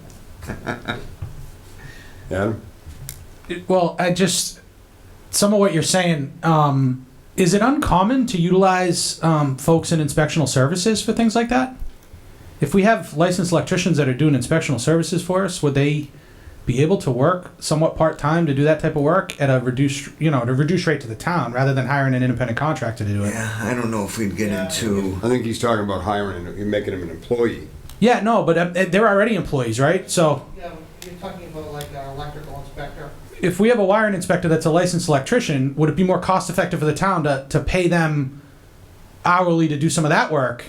Adam? Well, some of what you're saying, is it uncommon to utilize folks in inspectional services for things like that? If we have licensed electricians that are doing inspectional services for us, would they be able to work somewhat part-time to do that type of work at a reduced rate to the town rather than hiring an independent contractor to do it? Yeah, I don't know if we'd get into. I think he's talking about making him an employee. Yeah, no, but they're already employees, right? So Yeah, you're talking about like our electrical inspector. if we have a wiring inspector that's a licensed electrician, would it be more cost-effective for the town to pay them hourly to do some of that work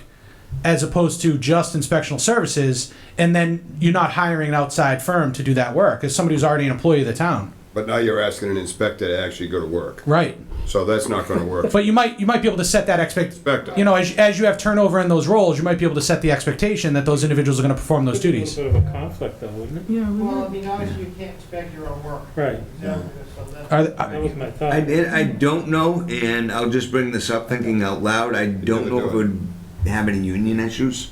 as opposed to just inspectional services, and then you're not hiring an outside firm to do that work as somebody who's already an employee of the town? But now you're asking an inspector to actually go to work. Right. So that's not gonna work. But you might be able to set that Inspector. as you have turnover in those roles, you might be able to set the expectation that those individuals are going to perform those duties. Sort of a conflict though, wouldn't it? Yeah, Well, I mean, obviously you can't inspect your own work. Right. Exactly, so that's. That was my thought. I don't know, and I'll just bring this up thinking out loud. I don't know if it would have any union issues.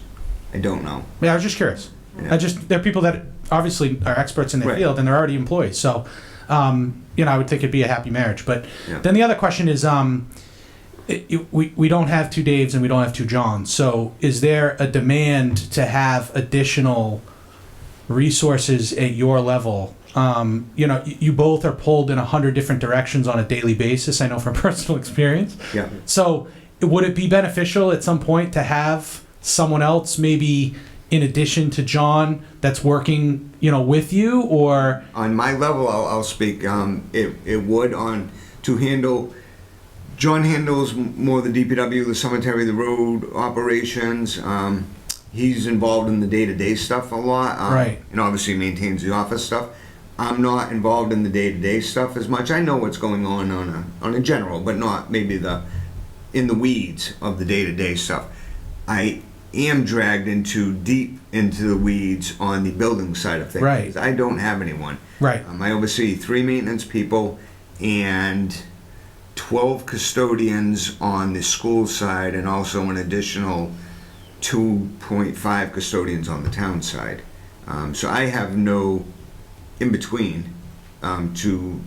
I don't know. Yeah, I was just curious. Yeah. They're people that obviously are experts in their Right. field and they're already employees. So, I would think it'd be a happy marriage. But Yeah. then the other question is, we don't have two Daves and we don't have two Johns. So is there a demand to have additional resources at your level? You both are pulled in 100 different directions on a daily basis. I know from personal experience. Yeah. So would it be beneficial at some point to have someone else, maybe in addition to John, that's working, with you, or? On my level, I'll speak. It would to handle. John handles more the DPW, the cemetery, the road operations. He's involved in the day-to-day stuff a lot. Right. And obviously maintains the office stuff. I'm not involved in the day-to-day stuff as much. I know what's going on a general, but not maybe in the weeds of the day-to-day stuff. I am dragged deep into the weeds on the building side of things. Right. Because I don't have anyone. Right. I oversee 3 maintenance people and 12 custodians on the school side, and also an additional 2.5 custodians on the town side. So I have no in between to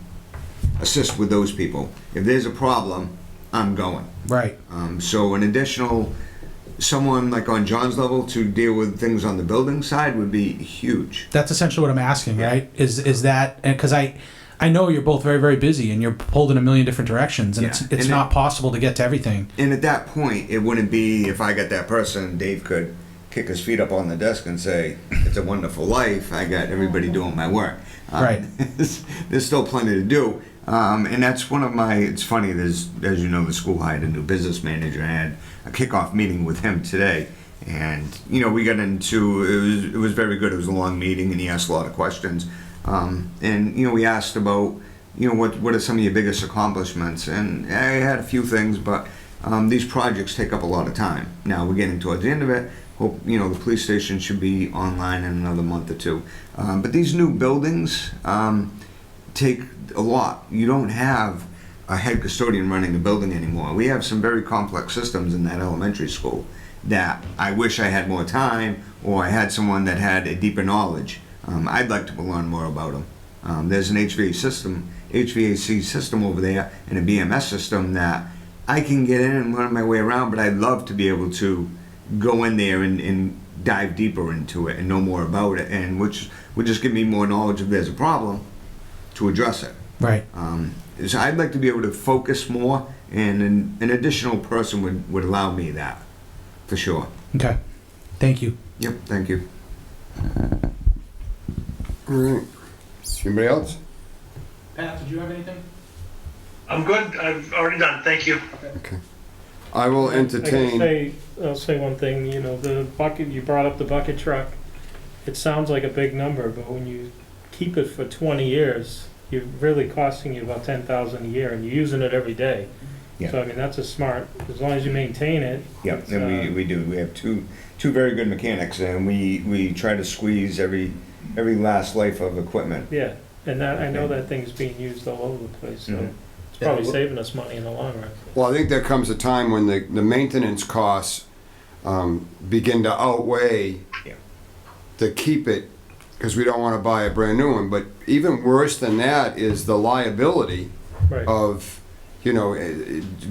assist with those people. If there's a problem, I'm going. Right. So an additional someone like on John's level to deal with things on the building side would be huge. That's essentially what I'm asking, right? Is that, because I know you're both very, very busy and you're pulled in a million different directions, and Yeah. it's And not possible to get to everything. And at that point, it wouldn't be if I got that person, Dave could kick his feet up on the desk and say, it's a wonderful life, I got everybody doing my work. Right. There's still plenty to do. And that's one of my, it's funny, as you know, the school hired a new business manager. I had a kickoff meeting with him today. And, we got into, it was very good. It was a long meeting and he asked a lot of questions. And, we asked about, what are some of your biggest accomplishments? And I had a few things, but these projects take up a lot of time. Now we're getting towards the end of it. Hope, the police station should be online in another month or two. But these new buildings take a lot. You don't have a head custodian running the building anymore. We have some very complex systems in that elementary school that I wish I had more time, or I had someone that had a deeper knowledge. I'd like to learn more about them. There's an HVAC system over there and a BMS system that I can get in and learn my way around, but I'd love to be able to go in there and dive deeper into it and know more about it, and which would just give me more knowledge if there's a problem to address it. Right. So I'd like to be able to focus more, and an additional person would allow me that, for sure. Okay. Thank you. Yep, thank you. All right. Anybody else? Pat, did you have anything? I'm good. I've already done. Thank you. Okay. I will I gotta entertain, I'll say one thing, you know, the bucket, you brought up the bucket truck. It sounds like a big number, but when you keep it for 20 years, you're really costing you about 10,000 a year, and you're using it every day. Yeah. So, I mean, that's a smart, as long as you maintain it. Yeah, it's, and we do. We have two very good mechanics, and we try to squeeze every last life of equipment. Yeah, and that, I know that thing's being used all over the place, so Mhm. it's probably Yeah. saving us money in the long run. well, I think there comes a time when the maintenance costs begin to outweigh Yeah. the keep it, because we don't want to buy a brand new one, but even worse than that is the liability Right. of, you know,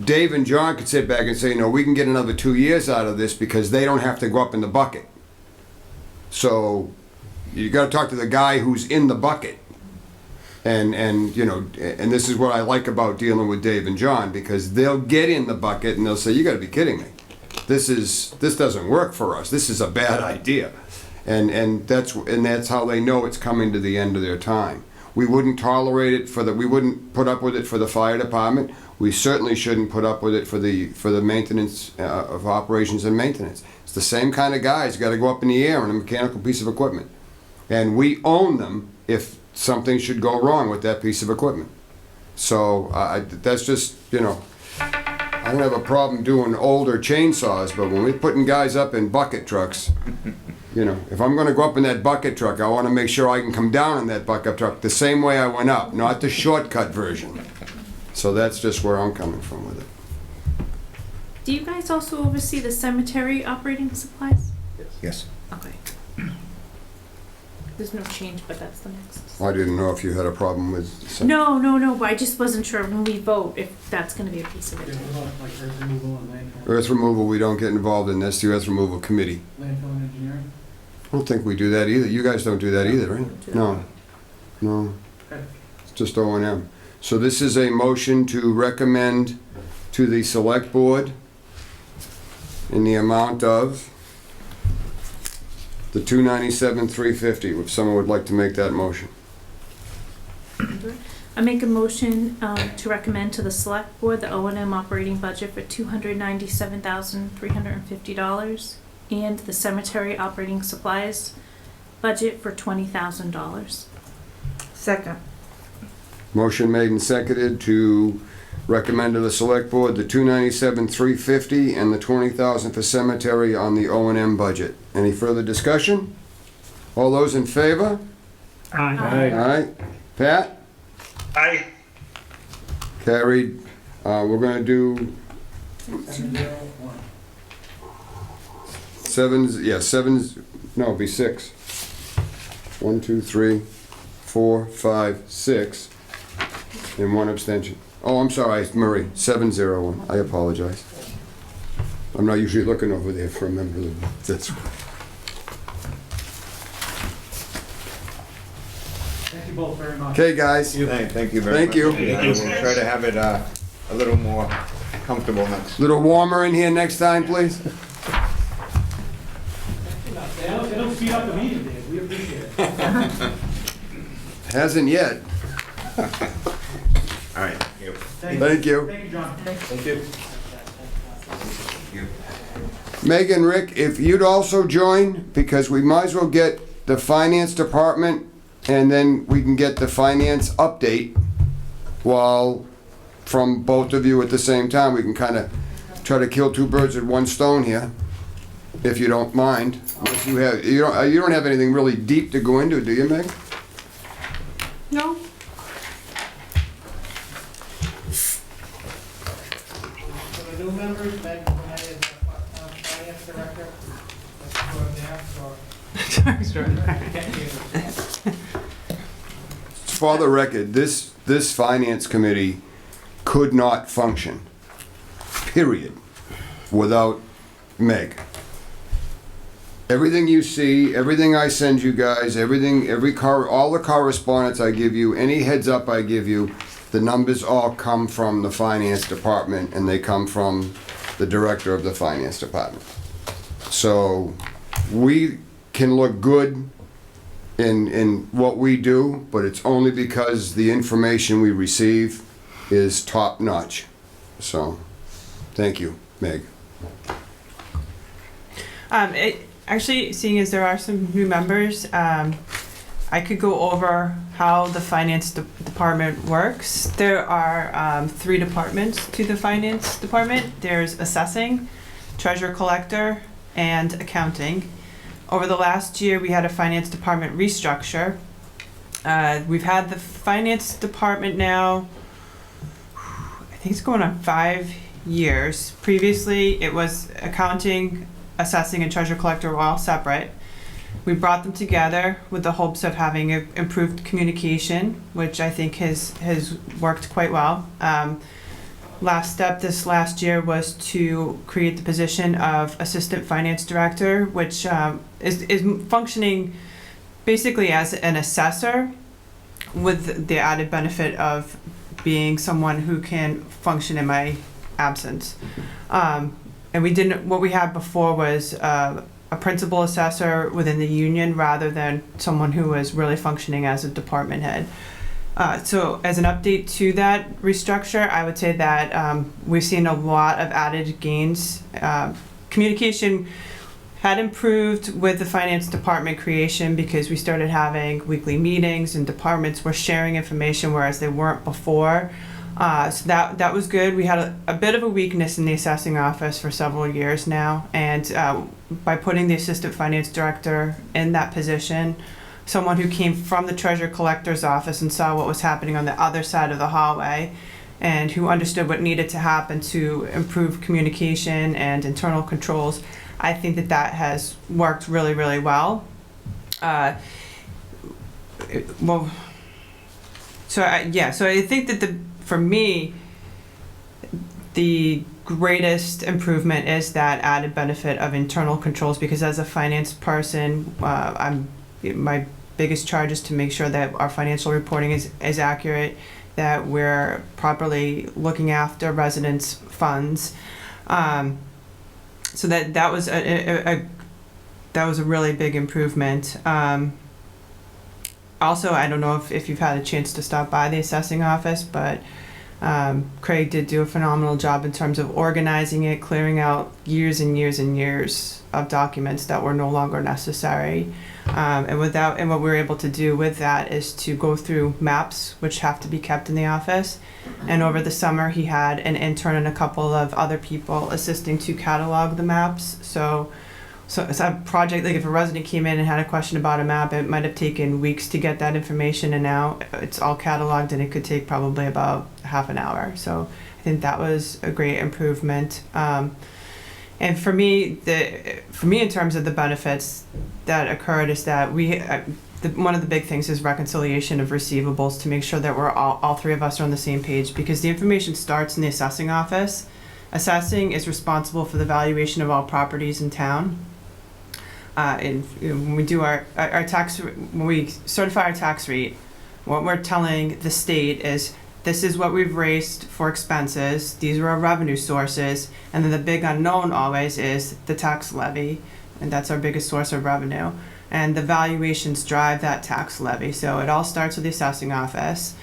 Dave and John could sit back and say, no, we can get another 2 years out of this because they don't have to go up in the bucket. So you got to talk to the guy who's in the bucket. And you know, and this is what I like about dealing with Dave and John, because they'll get in the bucket and they'll say, you got to be kidding me. This doesn't work for us. This is a bad idea. And that's how they know it's coming to the end of their time. We wouldn't tolerate it we wouldn't put up with it for the fire department. We certainly shouldn't put up with it for the maintenance of operations and maintenance. It's the same kind of guys got to go up in the air on a mechanical piece of equipment. And we own them if something should go wrong with that piece of equipment. So that's just, you know, I don't have a problem doing older chainsaws, but when we're putting guys up in bucket trucks, you know, if I'm gonna go up in that bucket truck, I wanna make sure I can come down in that bucket truck the same way I went up, not the shortcut version. So that's just where I'm coming from with it. Do you guys also oversee the cemetery operating supplies? Yes. Okay. There's no change, but that's the next. I didn't know if you had a problem with. No, but I just wasn't sure when we vote if that's gonna be a piece of it. Like earth removal and landfill, Earth removal, we don't get involved in. That's the Earth Removal Committee. landfill and engineering? I don't think we do that either. You guys don't do that either, right? No. Okay. It's just O&M. So this is a motion to recommend to the select board in the amount of the $297,350, if someone would like to make that motion. I make a motion to recommend to the select board the O&M operating budget for $297,350 and the cemetery operating supplies budget for $20,000. Second. Motion made and seconded to recommend to the select board the $297,350 and the $20,000 for cemetery on the O&M budget. Any further discussion? All those in favor? Aye. Aye. Pat? Aye. Carried. We're gonna do 701. it'd be six. 1, 2, 3, 4, 5, 6, and one abstention. Oh, I'm sorry, Murray, 701. I apologize. I'm not usually looking over there for a member of the, that's, Thank you both very much. okay, guys. Thank you very Thank much. you. We'll try to have it a little more comfortable next. Little warmer in here next time, please. It'll speed up the meeting, Dave. We appreciate it. Hasn't yet. All right. Thank you. Thank you, John. Thank you. Megan, Rick, if you'd also join, because we might as well get the finance department and then we can get the finance update while, from both of you at the same time, we can kind of try to kill two birds with one stone here, if you don't mind. Unless you don't have anything really deep to go into, do you, Meg? No? For the new members, Meg Renee is the finance director. That's for For the record, this finance committee could not function, period, without Meg. Everything you see, everything I send you guys, all the correspondence I give you, any heads up I give you, the numbers all come from the finance department and they come from the director of the finance department. So we can look good in what we do, but it's only because the information we receive is top notch. So, thank you. Meg? Actually, seeing as there are some new members, I could go over how the finance department works. There are 3 departments to the finance department. There's assessing, treasurer collector, and accounting. Over the last year, we had a finance department restructure. We've had the finance department now, I think it's going on 5 years. Previously, it was accounting, assessing, and treasurer collector were all separate. We brought them together with the hopes of having improved communication, which I think has worked quite well. Last step this last year was to create the position of assistant finance director, which is functioning basically as an assessor with the added benefit of being someone who can function in my absence. And what we had before was a principal assessor within the union rather than someone who was really functioning as a department head. So as an update to that restructure, I would say that we've seen a lot of added gains. Communication had improved with the finance department creation because we started having weekly meetings and departments were sharing information whereas they weren't before. So that was good. We had a bit of a weakness in the assessing office for several years now, and by putting the assistant finance director in that position, someone who came from the treasurer collector's office and saw what was happening on the other side of the hallway and who understood what needed to happen to improve communication and internal controls, I think that has worked really, really well. So I think that for me, the greatest improvement is that added benefit of internal controls, because as a finance person, my biggest charge is to make sure that our financial reporting is accurate, that we're properly looking after residents' funds. So that was a really big improvement. Also, I don't know if you've had a chance to stop by the assessing office, but Craig did do a phenomenal job in terms of organizing it, clearing out years and years and years of documents that were no longer necessary. And what we were able to do with that is to go through maps, which have to be kept in the office. And over the summer, he had an intern and a couple of other people assisting to catalog the maps. So it's a project, like if a resident came in and had a question about a map, it might have taken weeks to get that information, and now it's all cataloged and it could take probably about half an hour. So I think that was a great improvement. And for me, in terms of the benefits that occurred is that one of the big things is reconciliation of receivables to make sure that we're all 3 of us are on the same page, because the information starts in the assessing office. Assessing is responsible for the valuation of all properties in town. And when we do our tax, when we certify our tax rate, what we're telling the state is this is what we've raised for expenses, these are our revenue sources, and then the big unknown always is the tax levy, and that's our biggest source of revenue. And the valuations drive that tax levy. So it all starts with the assessing office.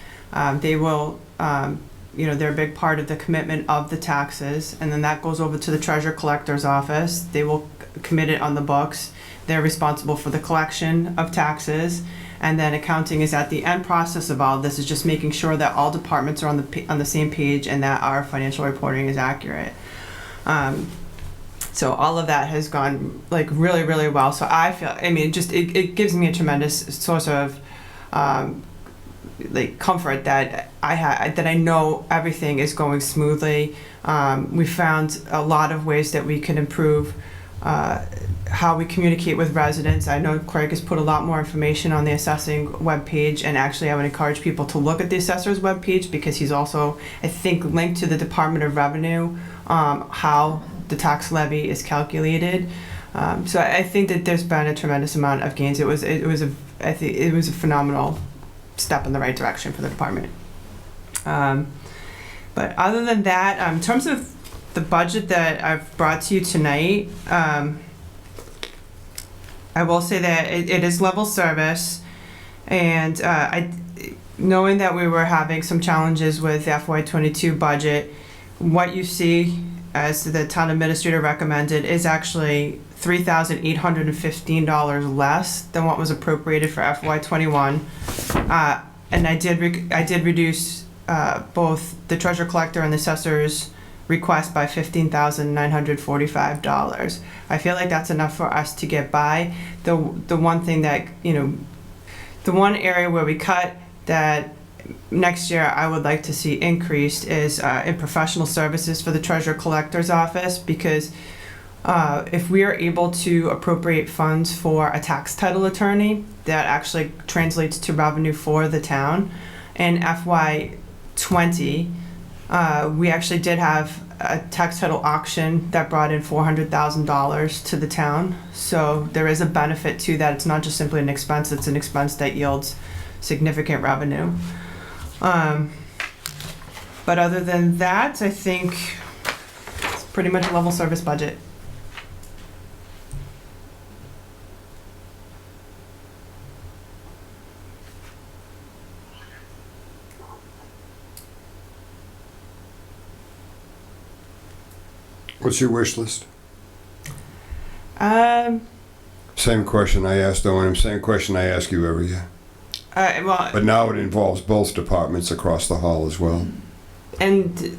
They will, they're a big part of the commitment of the taxes, and then that goes over to the treasurer collector's office. They will commit it on the books. They're responsible for the collection of taxes, and then accounting is at the end process of all this, is just making sure that all departments are on the same page and that our financial reporting is accurate. So all of that has gone like really, really well. So I feel, it gives me a tremendous source of comfort that I know everything is going smoothly. We found a lot of ways that we can improve how we communicate with residents. I know Craig has put a lot more information on the assessing webpage, and actually I would encourage people to look at the assessor's webpage, because he's also, I think, linked to the Department of Revenue, how the tax levy is calculated. So I think that there's been a tremendous amount of gains. It was a phenomenal step in the right direction for the department. But other than that, in terms of the budget that I've brought to you tonight, I will say that it is level service, and knowing that we were having some challenges with the FY22 budget, what you see as the town administrator recommended, is actually $3,815 less than what was appropriated for FY21. And I did reduce both the treasurer collector and the assessor's request by $15,945. I feel like that's enough for us to get by. The one thing that, the one area where we cut that next year I would like to see increased is in professional services for the treasurer collector's office, because if we are able to appropriate funds for a tax title attorney, that actually translates to revenue for the town. In FY20, we actually did have a tax title auction that brought in $400,000 to the town. So there is a benefit to that. It's not just simply an expense, it's an expense that yields significant revenue. But other than that, I think it's pretty much a level service budget. What's your wish list? Um, Same question I asked Owen, same question I ask you every year. well, But now it involves both departments across the hall as well. and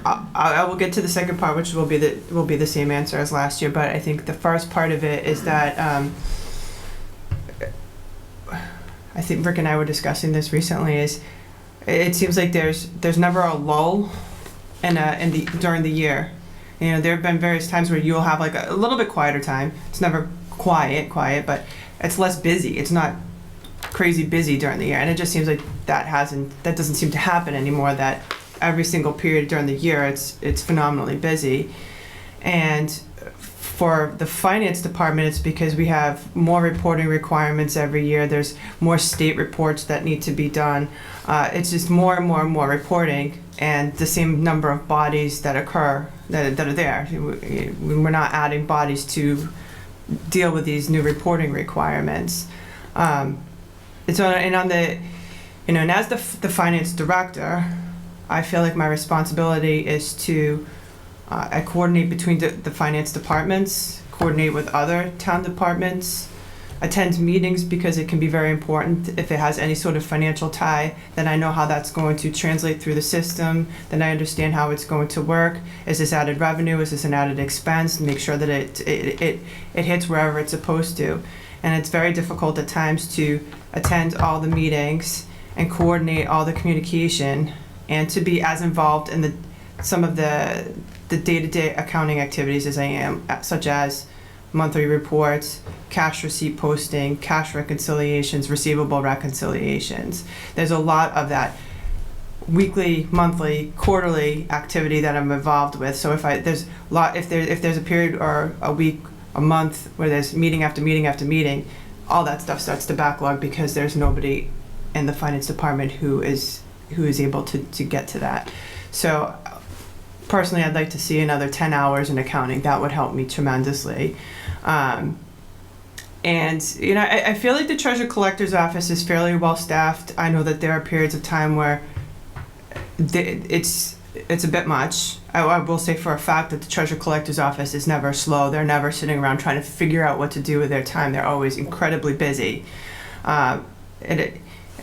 I will get to the second part, which will be the same answer as last year. But I think the first part of it is that I think Rick and I were discussing this recently. Is it seems like there's never a lull during the year. There have been various times where you'll have like a little bit quieter time. It's never quiet, but it's less busy. It's not crazy busy during the year, and it just seems like that doesn't seem to happen anymore. That every single period during the year, it's phenomenally busy. And for the finance department, it's because we have more reporting requirements every year. There's more state reports that need to be done. It's just more and more and more reporting, and the same number of bodies that are there. We're not adding bodies to deal with these new reporting requirements. And as the finance director, I feel like my responsibility is to I coordinate between the finance departments, coordinate with other town departments, attend meetings because it can be very important. If it has any sort of financial tie, then I know how that's going to translate through the system, then I understand how it's going to work. Is this added revenue? Is this an added expense? Make sure that it hits wherever it's supposed to. And it's very difficult at times to attend all the meetings and coordinate all the communication and to be as involved in some of the day-to-day accounting activities as I am, such as monthly reports, cash receipt posting, cash reconciliations, receivable reconciliations. There's a lot of that weekly, monthly, quarterly activity that I'm involved with. So if there's a period or a week, a month where there's meeting after meeting after meeting, all that stuff starts to backlog because there's nobody in the finance department who is able to get to that. So personally, I'd like to see another 10 hours in accounting. That would help me tremendously. And I feel like the treasurer collector's office is fairly well staffed. I know that there are periods of time where it's a bit much. I will say for a fact that the treasurer collector's office is never slow. They're never sitting around trying to figure out what to do with their time. They're always incredibly busy. And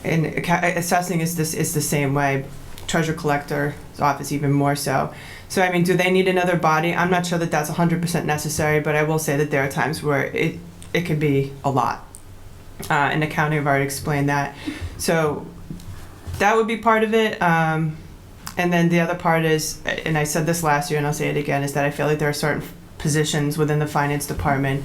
assessing is the same way. Treasurer collector's office even more so. So I mean, do they need another body? I'm not sure that that's 100% necessary, but I will say that there are times where it can be a lot. In accounting, I've already explained that. So that would be part of it. And then the other part is, and I said this last year and I'll say it again, is that I feel like there are certain positions within the finance department.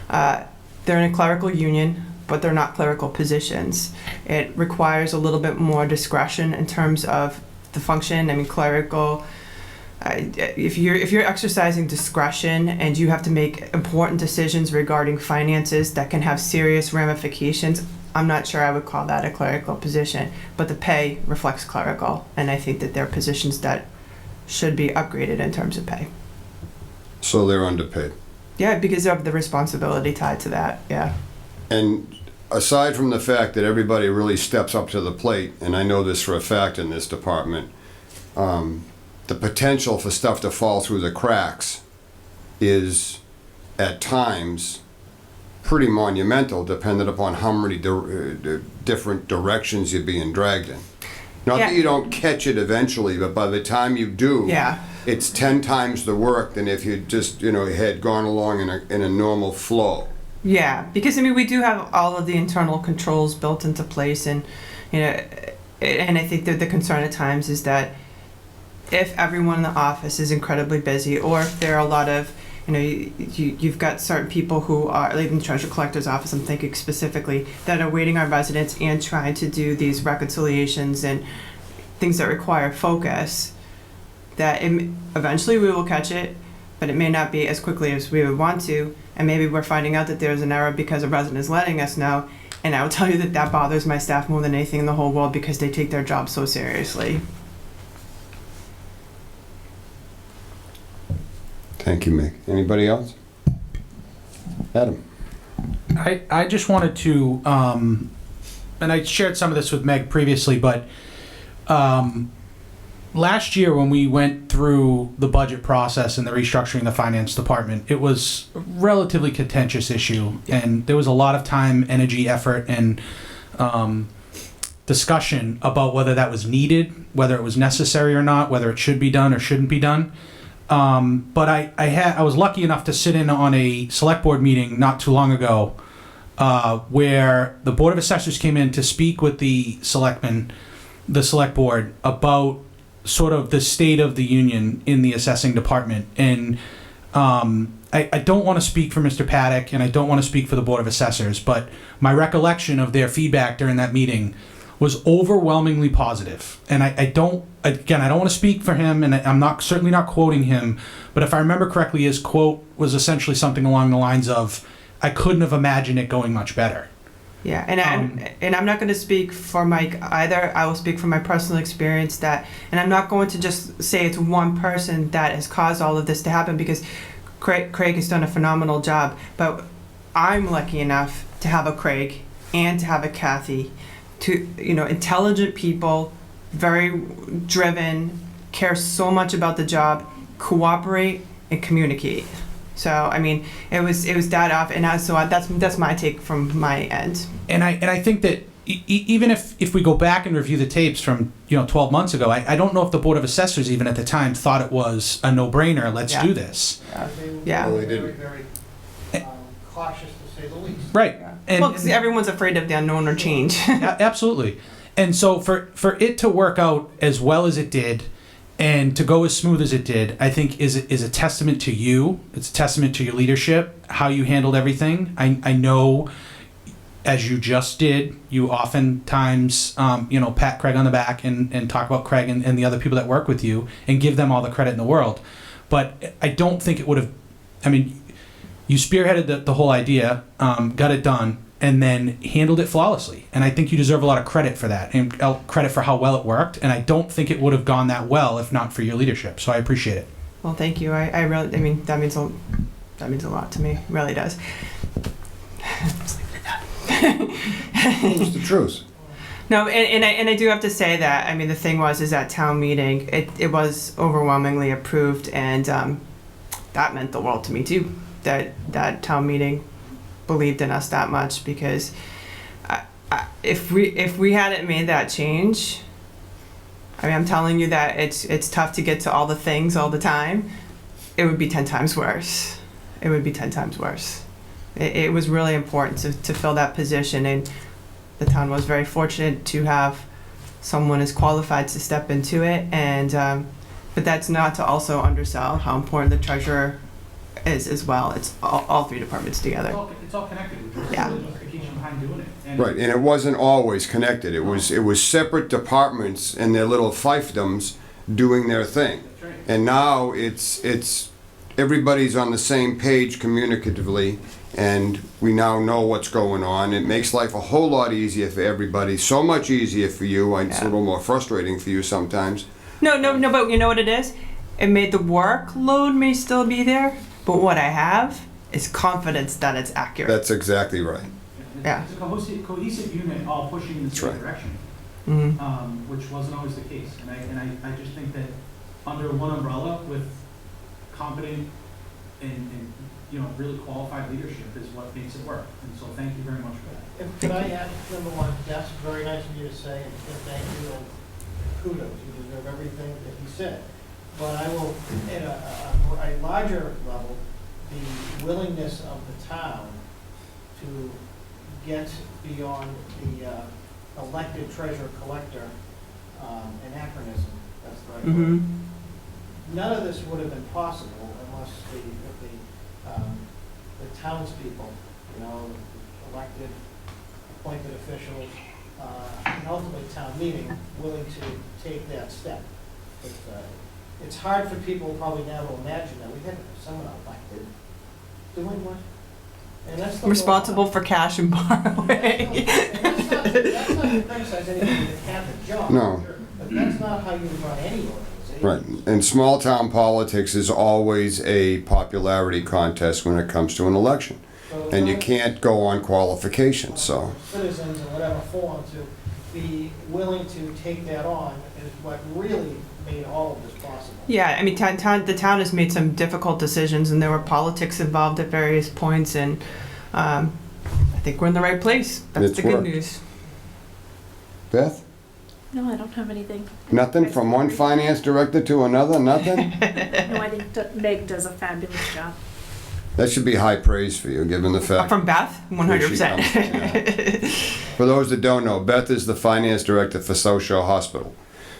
They're in a clerical union, but they're not clerical positions. It requires a little bit more discretion in terms of the function. I mean, clerical, if you're exercising discretion and you have to make important decisions regarding finances that can have serious ramifications, I'm not sure I would call that a clerical position, but the pay reflects clerical, and I think that there are positions that should be upgraded in terms of pay. So they're underpaid. Yeah, because of the responsibility tied to that, yeah. And aside from the fact that everybody really steps up to the plate, and I know this for a fact in this department, the potential for stuff to fall through the cracks is at times pretty monumental, dependent upon how many different directions you're being dragged in. Not that Yeah. you don't catch it eventually, but by the time you do, Yeah. it's 10 times the work than if you just, had gone along in a normal flow. Yeah, because I mean, we do have all of the internal controls built into place, and and I think that the concern at times is that if everyone in the office is incredibly busy, or if there are a lot of, you've got certain people who are, like in the treasurer collector's office, I'm thinking specifically, that are waiting on residents and trying to do these reconciliations and things that require focus, that eventually we will catch it, but it may not be as quickly as we would want to, and maybe we're finding out that there's an error because a resident is letting us know, and I will tell you that that bothers my staff more than anything in the whole world because they take their job so seriously. Thank you, Mick. Anybody else? Adam? I just wanted to, and I shared some of this with Meg previously, but last year when we went through the budget process and the restructuring of the finance department, it was a relatively contentious issue, and there was a lot of time, energy, effort, and discussion about whether that was needed, whether it was necessary or not, whether it should be done or shouldn't be done. But I was lucky enough to sit in on a select board meeting not too long ago, where the Board of Assessors came in to speak with the selectmen, the select board, about sort of the state of the union in the assessing department. And I don't want to speak for Mr. Paddock, and I don't want to speak for the Board of Assessors, but my recollection of their feedback during that meeting was overwhelmingly positive. And I don't want to speak for him, and I'm certainly not quoting him, but if I remember correctly, his quote was essentially something along the lines of, "I couldn't have imagined it going much better." Yeah, and I'm not going to speak for Mike either. I will speak from my personal experience and I'm not going to just say it's one person that has caused all of this to happen, because Craig has done a phenomenal job, but I'm lucky enough to have a Craig and to have a Kathy, to intelligent people, very driven, care so much about the job, cooperate and communicate. So I mean, it was that off, and that's my take from my end. And I think that even if we go back and review the tapes from 12 months ago, I don't know if the Board of Assessors even at the time thought it was a no-brainer. Let's do this. Yeah. Well, they Very, didn't. very cautious to say the least. Right. And, Well, 'cause everyone's afraid of the unknown or change. absolutely. And so for it to work out as well as it did, and to go as smooth as it did, I think is a testament to you. It's a testament to your leadership, how you handled everything. I know, as you just did, you oftentimes pat Craig on the back and talk about Craig and the other people that work with you and give them all the credit in the world. But I don't think it would have. I mean, you spearheaded the whole idea, got it done, and then handled it flawlessly. And I think you deserve a lot of credit for that, and credit for how well it worked. And I don't think it would have gone that well if not for your leadership. So I appreciate it. Well, thank you. I really, that means a lot to me. It really does. It's the truth. No, and I do have to say that, I mean, the thing is at town meeting, it was overwhelmingly approved, and that meant the world to me too, that town meeting believed in us that much, because if we hadn't made that change, I mean, I'm telling you that it's tough to get to all the things all the time. It would be 10 times worse. It would be 10 times worse. It was really important to fill that position, and the town was very fortunate to have someone as qualified to step into it. And but that's not to also undersell how important the treasurer is as well. It's all three departments together. It's all connected. There's Yeah. no justification behind doing it. And Right, and it wasn't always connected. It was separate departments and their little fiefdoms doing their thing. That's right. And now it's everybody's on the same page communicatively, and we now know what's going on. It makes life a whole lot easier for everybody, so much easier for you. It's a little more frustrating for you sometimes. No, but you know what it is? It made the workload may still be there, but what I have is confidence that it's accurate. That's exactly right. Yeah. It's a cohesive unit all pushing in the That's same right. direction, Mhm. which wasn't always the case. And I just think that under one umbrella with competent and, you know, really qualified leadership is what makes it work. And so thank you very much for that. Could I add, number one, that's very nice of you to say, and thank you, and kudos, you deserve everything that you said. But I will, at a larger level, the willingness of the town to get beyond the elected treasurer collector anachronism, that's the right word. None of this would have been possible unless the townspeople, you know, elected, appointed officials, and ultimately town meeting, willing to take that step. It's hard for people probably now to imagine that we had someone elected doing what? And that's the Responsible for cash and borrowing. That's not to criticize anybody that had the job. No. But that's not how you run any organization. Right, and small town politics is always a popularity contest when it comes to an election. So And you can't go on qualifications, so. citizens in whatever form to be willing to take that on is what really made all of this possible. Yeah, I mean, the town has made some difficult decisions, and there were politics involved at various points, and I think we're in the right place. That's It's the good worked. news. Beth? No, I don't have anything. Nothing from one finance director to another, nothing? No, I think Meg does a fabulous job. That should be high praise for you, given the fact. From Beth, where she 100%. comes, yeah. For those that don't know, Beth is the finance director for South Shore Hospital.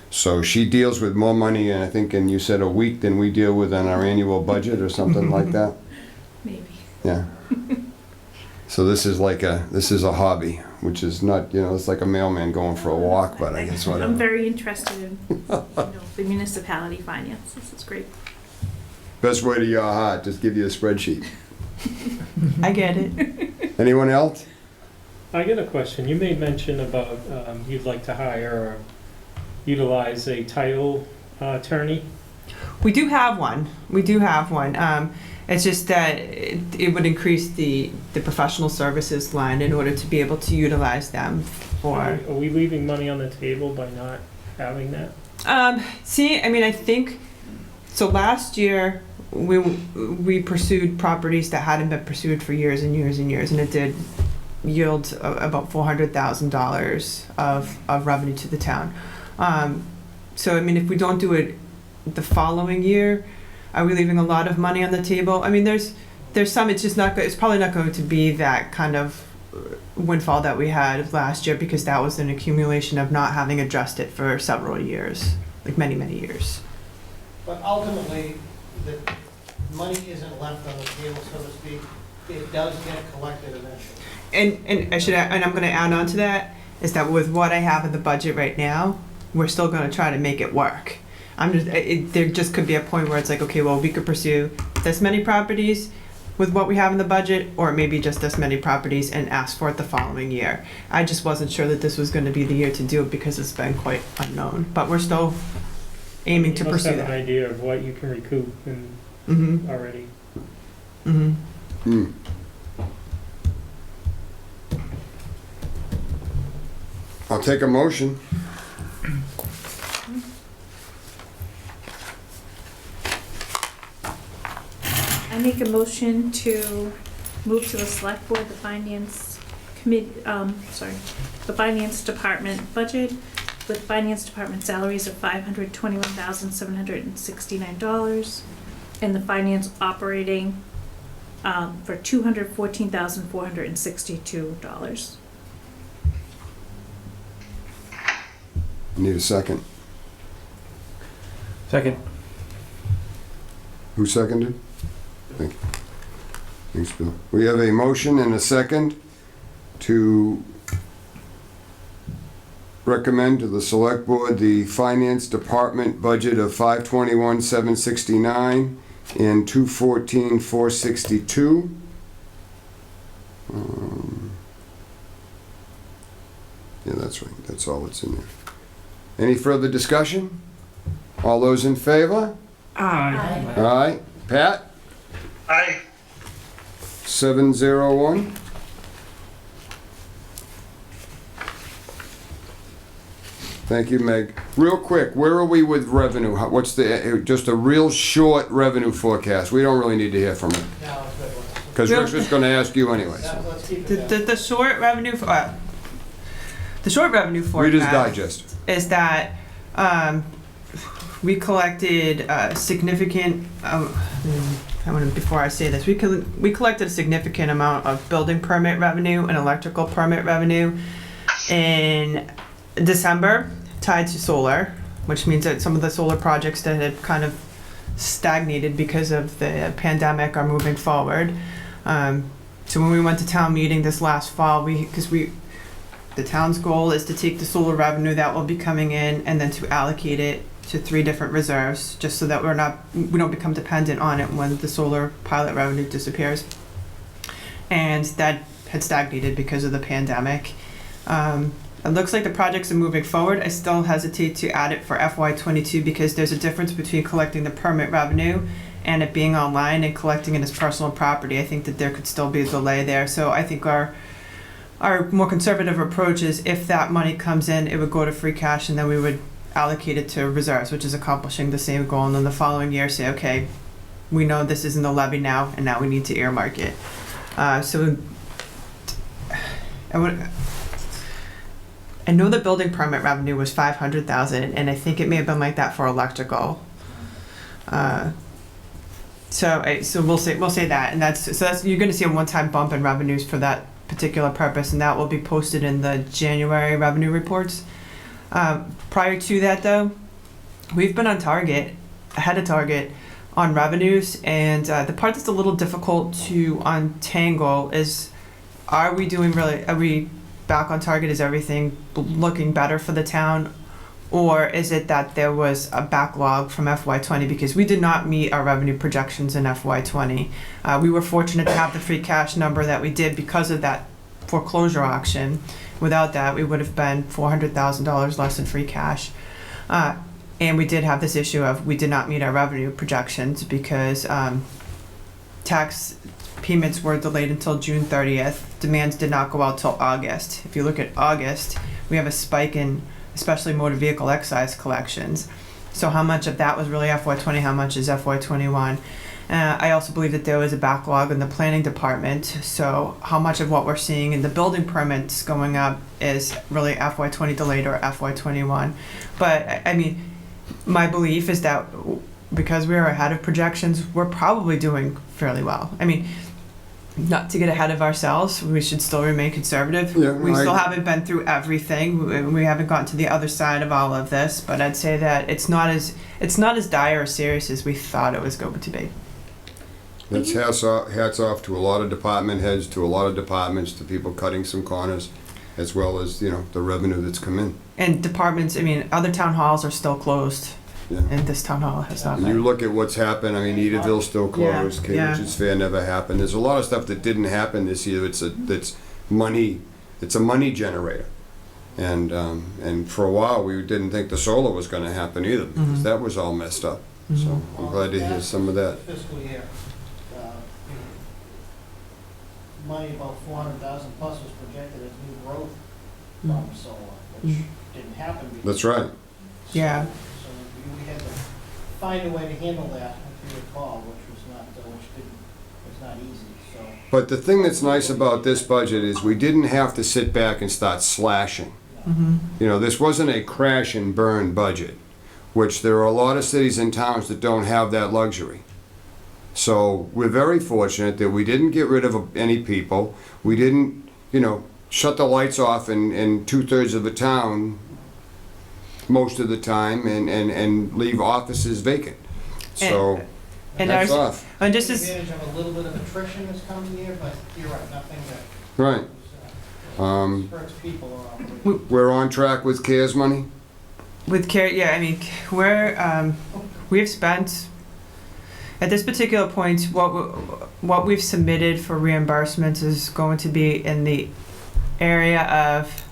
So she deals with more money, and I think, and you said a week, than we deal with on our annual budget or something like that? Maybe. Yeah. So this is a hobby, which is not, you know, it's like a mailman going for a walk, but I guess whatever. I'm very interested in, you know, the municipality finances. It's great. Best way to your heart, just give you a spreadsheet. I get it. Anyone else? I get a question. You made mention about you'd like to hire or utilize a title attorney. We do have one. It's just that it would increase the professional services line in order to be able to utilize them for. Are we leaving money on the table by not having that? See, I mean, I think, so last year, we pursued properties that hadn't been pursued for years and years and years, and it did yield about $400,000 of revenue to the town. So, I mean, if we don't do it the following year, are we leaving a lot of money on the table? I mean, there's some, it's just not, it's probably not going to be that kind of windfall that we had last year, because that was an accumulation of not having addressed it for several years, like many, many years. But ultimately, the money isn't left on the table, so to speak. It does get collected eventually. And I'm going to add on to that, is that with what I have in the budget right now, we're still going to try to make it work. There just could be a point where it's like, okay, well, we could pursue this many properties with what we have in the budget, or maybe just this many properties and ask for it the following year. I just wasn't sure that this was going to be the year to do it, because it's been quite unknown. But we're still aiming to You must pursue have that. an idea of what you can recoup and Mm-hmm. already. Mm-hmm. I'll take a motion. I make a motion to move to the select board, the finance committee, the finance department budget with finance department salaries of $521,769 and the finance operating for $214,462. Need a second. Second. Who seconded? Thank you. Thanks, Bill. We have a motion and a second to recommend to the select board the finance department budget of $521,769 and $214,462. Yeah, that's right. That's all that's in there. Any further discussion? All those in favor? Aye. Aye. Pat? Aye. 701. Thank you, Meg. Real quick, where are we with revenue? What's just a real short revenue forecast? We don't really need to hear from him, Now, it's good. because Rick's just gonna ask you anyway. Yeah, So. let's keep it The short revenue, the short revenue Reader's forecast Digest. is that we collected a significant, before I say this, we collected a significant amount of building permit revenue and electrical permit revenue in December tied to solar, which means that some of the solar projects that had kind of stagnated because of the pandemic are moving forward. So when we went to town meeting this last fall, the town's goal is to take the solar revenue that will be coming in and then to allocate it to 3 different reserves, just so that we don't become dependent on it when the solar pilot revenue disappears. And that had stagnated because of the pandemic. It looks like the projects are moving forward. I still hesitate to add it for FY22 because there's a difference between collecting the permit revenue and it being online and collecting it as personal property. I think that there could still be a delay there. So I think our more conservative approach is if that money comes in, it would go to free cash and then we would allocate it to reserves, which is accomplishing the same goal. And then the following year say, okay, we know this is in the levy now and now we need to earmark it. I know the building permit revenue was 500,000, and I think it may have been like that for electrical. So we'll say that, and that's you're going to see a one-time bump in revenues for that particular purpose, and that will be posted in the January revenue reports. Prior to that, though, we've been on target, ahead of target, on revenues, and the part that's a little difficult to untangle is, are we back on target? Is everything looking better for the town? Or is it that there was a backlog from FY20 because we did not meet our revenue projections in FY20? We were fortunate to have the free cash number that we did because of that foreclosure auction. Without that, we would have been $400,000 less in free cash. And we did have this issue of we did not meet our revenue projections because tax payments were delayed until June 30th. Demands did not go out till August. If you look at August, we have a spike in especially motor vehicle excise collections. So how much of that was really FY20, how much is FY21? I also believe that there was a backlog in the planning department. So how much of what we're seeing in the building permits going up is really FY20 delayed or FY21? But I mean, my belief is that because we are ahead of projections, we're probably doing fairly well. I mean, not to get ahead of ourselves, we should still remain conservative. Yeah, we still haven't been through everything. We haven't gotten to the other side of all of this, but I'd say that it's not as dire or serious as we thought it was going to be. That's hats off to a lot of department heads, to a lot of departments, to people cutting some corners, as well as, the revenue that's come in. And departments, I mean, other town halls are still closed. Yeah. And this town hall has not And been. you look at what's happened, I mean, Edaville's still closed, Yeah, Cambridge's Fair never happened. There's a lot of stuff that didn't happen this year. It's money, it's a money generator. And for a while, we didn't think the solar was gonna happen either, because that was all messed up. So I'm glad to hear some of that. Fiscal year, money about 400,000 plus was projected as new growth from solar, which didn't happen before. That's right. Yeah. So we had to find a way to handle that, if you recall, which was not easy, so. But the thing that's nice about this budget is we didn't have to sit back and start slashing. This wasn't a crash and burn budget, which there are a lot of cities and towns that don't have that luxury. So we're very fortunate that we didn't get rid of any people. We didn't, shut the lights off in 2/3 of the town most of the time and leave offices vacant. So that's off. And just as Advantage of a little bit of attrition this coming year, but you're right, nothing that Right. hurts people around. We're on track with CARES money? with care, yeah, I mean, we've spent at this particular point what we've submitted for reimbursements is going to be in the area of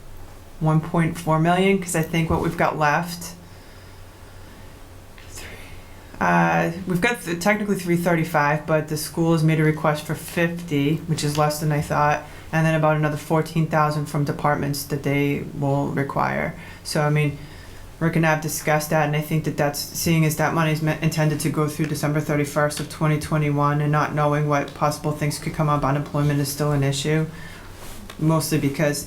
1.4 million, because I think what we've got left, we've got technically 335, but the school has made a request for 50, which is less than I thought, and then about another 14,000 from departments that they will require. So I mean, Rick and I have discussed that, and I think that that's, seeing as that money is intended to go through December 31st of 2021, and not knowing what possible things could come up, unemployment is still an issue. Mostly because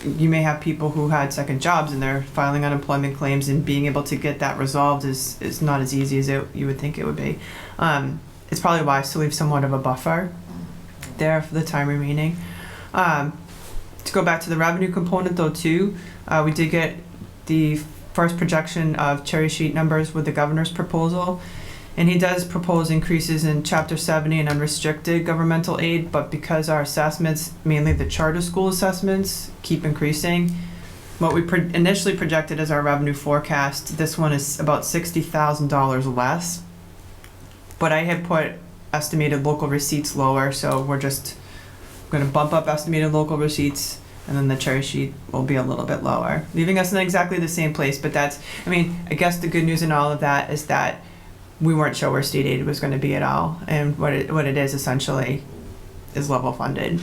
you may have people who had second jobs and they're filing unemployment claims, and being able to get that resolved is not as easy as you would think it would be. It's probably wise to leave somewhat of a buffer there for the time remaining. To go back to the revenue component though too, we did get the first projection of cherry sheet numbers with the governor's proposal. And he does propose increases in Chapter 70 and unrestricted governmental aid, but because our assessments, mainly the charter school assessments, keep increasing, what we initially projected as our revenue forecast, this one is about $60,000 less. But I had put estimated local receipts lower, so we're just going to bump up estimated local receipts, and then the cherry sheet will be a little bit lower, leaving us in exactly the same place. But that's, I mean, I guess the good news in all of that is that we weren't sure where state aid was going to be at all, and what it is essentially is level funded. Of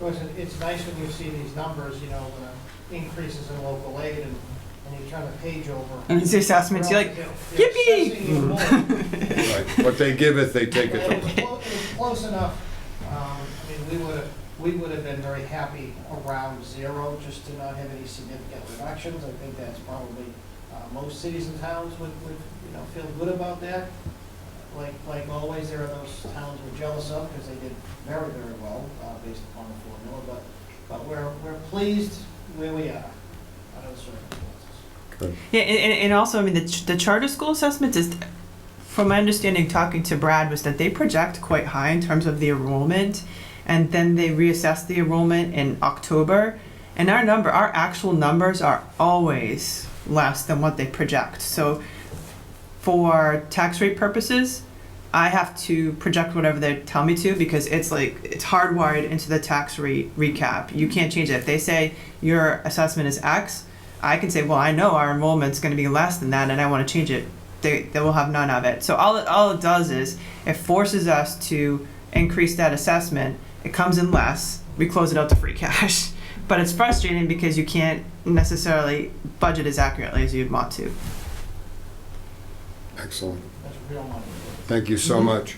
course, it's nice when you see these numbers, you know, increases in local aid, and you turn the page over. And it's the assessments, you're like, yippee! Right. What they give it, they take it. It was close enough. I mean, we would have been very happy around zero, just to not have any significant reductions. I think that's probably most cities and towns would feel good about that. Like always, there are those towns we're jealous of because they did very, very well based upon the formula. But we're pleased where we are under the circumstances. Good. Yeah, and also, I mean, the charter school assessments is, from my understanding, talking to Brad, was that they project quite high in terms of the enrollment, and then they reassess the enrollment in October. And our actual numbers are always less than what they project. So for tax rate purposes, I have to project whatever they tell me to, because it's hardwired into the tax rate recap. You can't change it. If they say your assessment is X, I can say, well, I know our enrollment's going to be less than that, and I want to change it. They will have none of it. So all it does is it forces us to increase that assessment. It comes in less. We close it out to free cash. But it's frustrating because you can't necessarily budget as accurately as you'd want to. Excellent. That's real money. Thank you so much.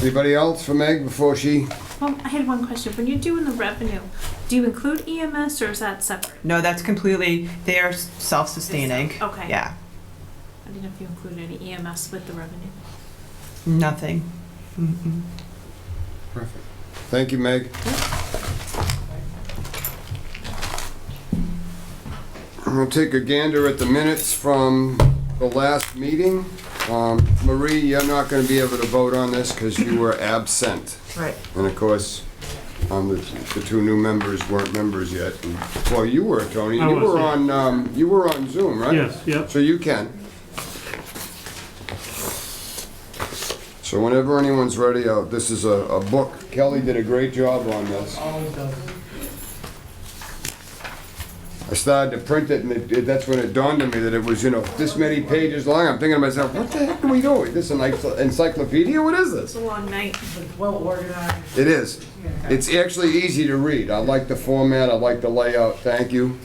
Anybody else for Meg before she? Well, I had one question. When you're doing the revenue, do you include EMS or is that separate? No, that's completely, they are self-sustaining. Okay. Yeah, I didn't know if you included any EMS with the revenue. nothing. Mm-mm. Perfect. Thank you, Meg. I'm going to take a gander at the minutes from the last meeting. Marie, you're not going to be able to vote on this because you were absent. Right. And of course, the two new members weren't members yet. And, well, you were, Tony. I was, yeah. You were on Zoom, right? Yes, yep. So you can. So whenever anyone's ready, this is a book. Kelly did a great job on this. Always does. I started to print it, and that's when it dawned on me that it was, this many pages long. I'm thinking to myself, what the heck are we doing? This an encyclopedia? What is this? It's a long night. It's well organized. It is. It's actually easy to read. I like the format. I like the layout. Thank you.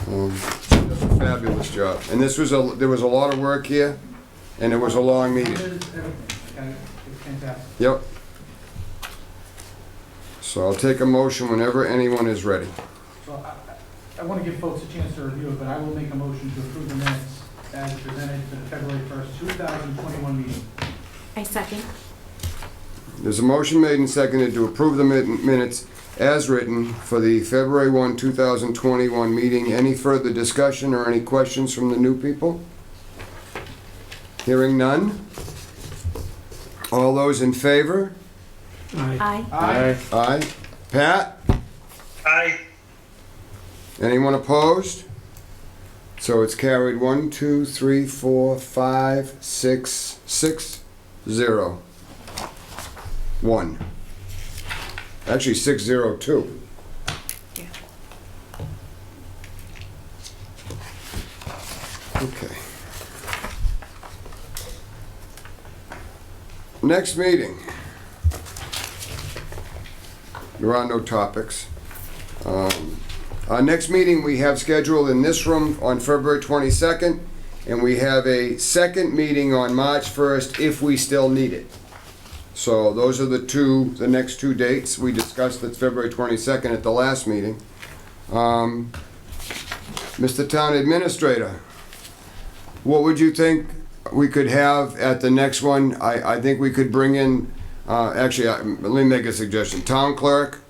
That's a fabulous job. And there was a lot of work here, and it was a long meeting. It's fantastic. Yep. So I'll take a motion whenever anyone is ready. So I want to give folks a chance to review it, but I will make a motion to approve the minutes as presented for the February 1st, 2021 meeting. I second. There's a motion made and seconded to approve the minutes as written for the February 1, 2021 meeting. Any further discussion or any questions from the new people? Hearing none. All those in favor? Aye. Aye. Aye. Pat? Aye. Anyone opposed? So it's carried 1, 2, 3, 4, 5, 6, 6, 0. 1. Actually 6, 0, 2. Yeah. Okay. Next meeting. There are no topics. Our next meeting we have scheduled in this room on February 22nd, and we have a second meeting on March 1st if we still need it. So those are the next two dates. We discussed at February 22nd at the last meeting. Mr. Town Administrator, what would you think we could have at the next one? I think we could bring in, let me make a suggestion. Town clerk,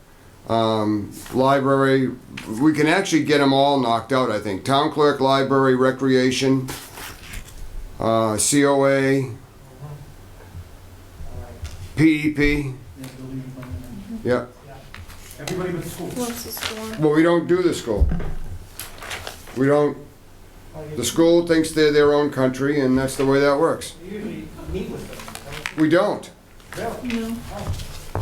library, we can actually get them all knocked out, I think. Town clerk, library, recreation, COA, PEP, yeah. Everybody but school. What's the score? Well, we don't do the school. We don't, the school thinks they're their own country, and that's the way that works. You usually meet with them, don't We don't. you? Really? No.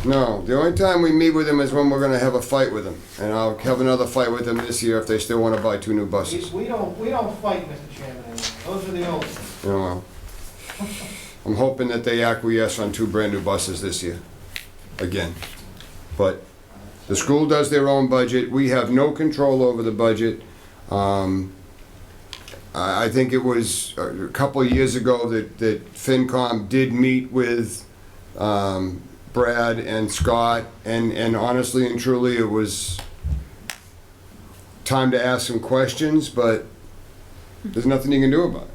No, the only time we meet with them is when we're gonna have a fight with them. And I'll have another fight with them this year if they still wanna buy 2 new buses. We don't fight, Mr. Chairman, anymore. Those are the old ones. You know, I'm hoping that they acquiesce on 2 brand-new buses this year, again. But the school does their own budget. We have no control over the budget. I think it was a couple of years ago that FinCom did meet with Brad and Scott, and honestly and truly, it was time to ask some questions, but there's nothing you can do about it.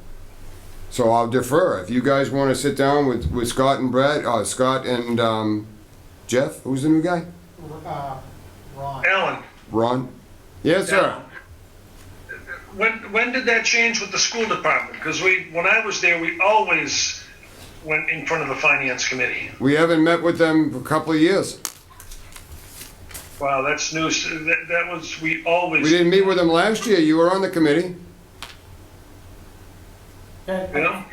So I'll defer. If you guys want to sit down with Scott and Brad, Scott and Jeff, who's the new guy? Ron. Alan, Ron? Yes, sir. when did that change with the school department? Because when I was there, we always went in front of the finance committee. We haven't met with them for a couple of years. Wow, that's news. That was, we always. We didn't meet with them last year. You were on the committee. Yeah?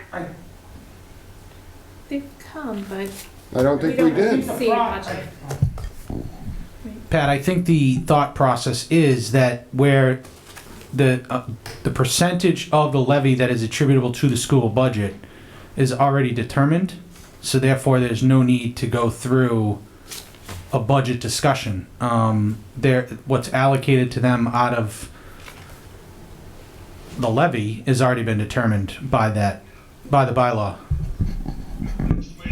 They've come, but I don't think we did. see much. Pat, I think the thought process is that where the percentage of the levy that is attributable to the school budget is already determined, so therefore there's no need to go through a budget discussion. What's allocated to them out of the levy has already been determined by the bylaw.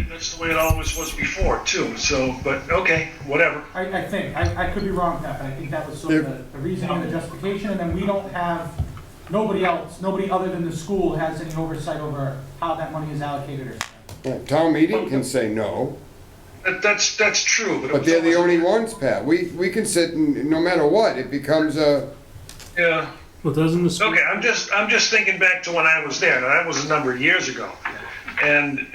That's the way it always was before, too. So, but okay, whatever. I think, I could be wrong, Pat, but I think that was sort of the reason and the justification, and then we don't have, nobody other than the school has any oversight over how that money is allocated or spent. Town meeting can say no, That's true. But, but they're the only ones, Pat. We can sit and no matter what, it becomes a. Yeah. Well, doesn't the school? Okay, I'm just thinking back to when I was there. Now, that was a number of years ago. And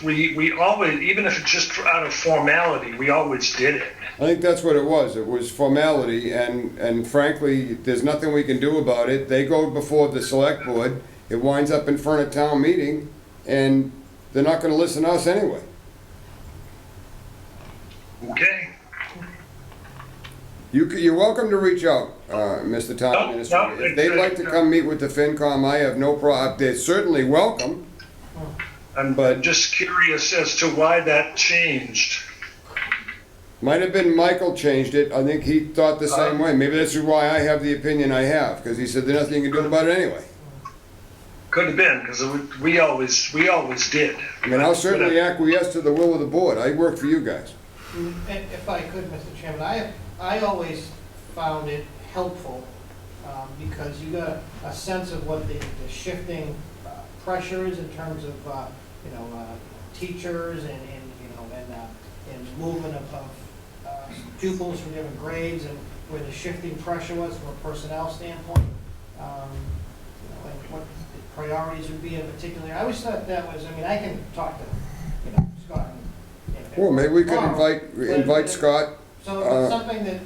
we always, even if it's just out of formality, we always did it. I think that's what it was. It was formality, and frankly, there's nothing we can do about it. They go before the select board. It winds up in front of town meeting, and they're not going to listen to us anyway. Okay. You're welcome to reach out, Mr. Town Administrator. If they'd like to come meet with the FinCom, I have no problem. They're certainly welcome. I'm But- just curious as to why that changed. Might have been Michael changed it. I think he thought the same way. Maybe that's why I have the opinion I have, because he said there's nothing you can do about it anyway. Could have been, because we always did. I mean, I'll certainly acquiesce to the will of the board. I work for you guys. If I could, Mr. Chairman, I always found it helpful because you got a sense of what the shifting pressures in terms of teachers and movement of pupils from different grades and where the shifting pressure was from a personnel standpoint. And what the priorities would be in particular. I always thought that was. I mean, I can talk to Scott. Well, maybe we could invite Scott So something that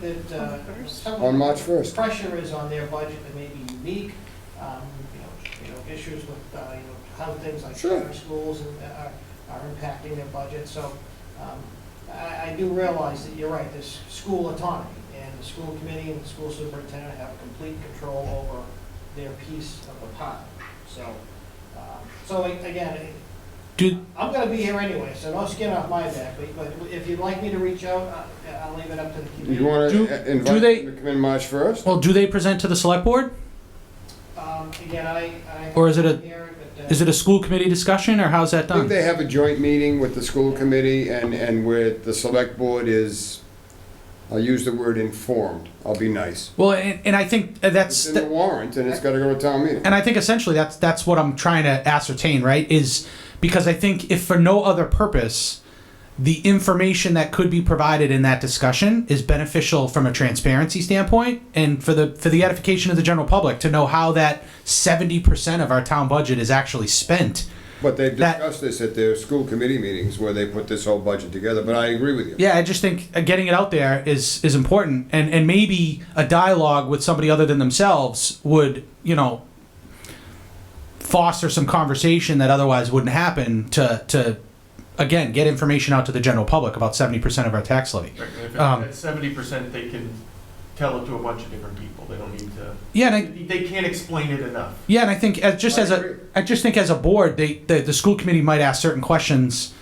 on March 1st. Pressure is on their budget that may be unique. Issues with how things like charter schools are impacting their budget. So I do realize that you're right. There's school autonomy, and the school committee and the school superintendent have complete control over their piece of the pie. So again, I'm gonna be here anyway, so no skin off my back, but if you'd like me to reach out, I'll leave it up to the committee. You want Do- to do invite they- them to come in March 1st? Well, do they present to the select board? Again, I. Or is it a- Here, but, Is it a school committee discussion, or how's that I think done? they have a joint meeting with the school committee and where the select board is, I'll use the word informed. I'll be nice. Well, and I think It's that's, in the warrant and it's got to go to town meeting. and I think essentially that's what I'm trying to ascertain, right? Is because I think if for no other purpose, the information that could be provided in that discussion is beneficial from a transparency standpoint and for the edification of the general public to know how that 70% of our town budget is actually spent. But they've that- discussed this at their school committee meetings where they put this whole budget together, but I agree with you. Yeah, I just think getting it out there is important, and maybe a dialogue with somebody other than themselves would, foster some conversation that otherwise wouldn't happen to again get information out to the general public about 70% of our tax levy. Right, and if Um, it's at 70%, they can tell it to a bunch of different people. They don't need to. Yeah, and They can't explain it enough. I think I just think as a board, the school committee might ask certain questions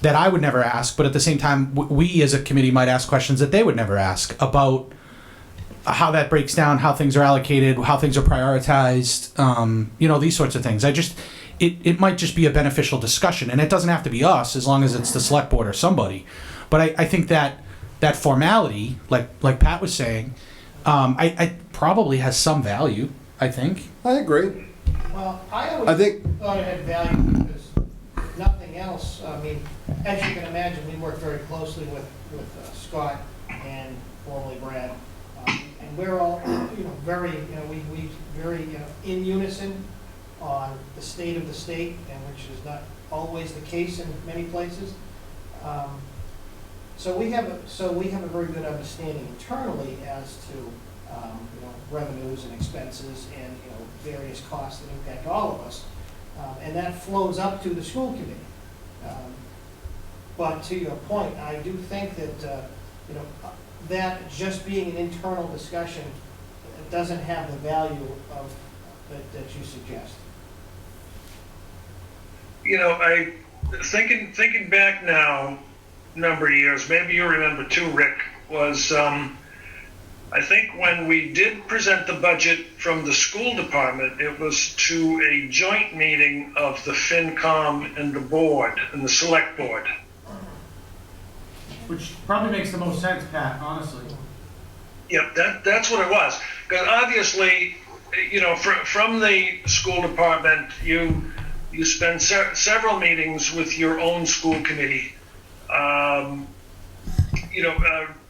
that I would never ask, but at the same time, we as a committee might ask questions that they would never ask about how that breaks down, how things are allocated, how things are prioritized, these sorts of things. It might just be a beneficial discussion, and it doesn't have to be us as long as it's the select board or somebody. But I think that formality, like Pat was saying, I probably has some value, I think. I agree. Well, I I always think, thought it had value because if nothing else, I mean, as you can imagine, we work very closely with Scott and formerly Brad. And we're all, very, we very, in unison on the state of the state, and which is not always the case in many places. So we have a very good understanding internally as to, revenues and expenses and, various costs that impact all of us. And that flows up to the school committee. But to your point, I do think that, that just being an internal discussion doesn't have the value of, that you suggest. I thinking back now, number of years, maybe you remember too, Rick, was I think when we did present the budget from the school department, it was to a joint meeting of the FinCom and the board and the select board. Which probably makes the most sense, Pat, honestly. Yep, that's what it was. Because obviously, from the school department, you spend several meetings with your own school committee,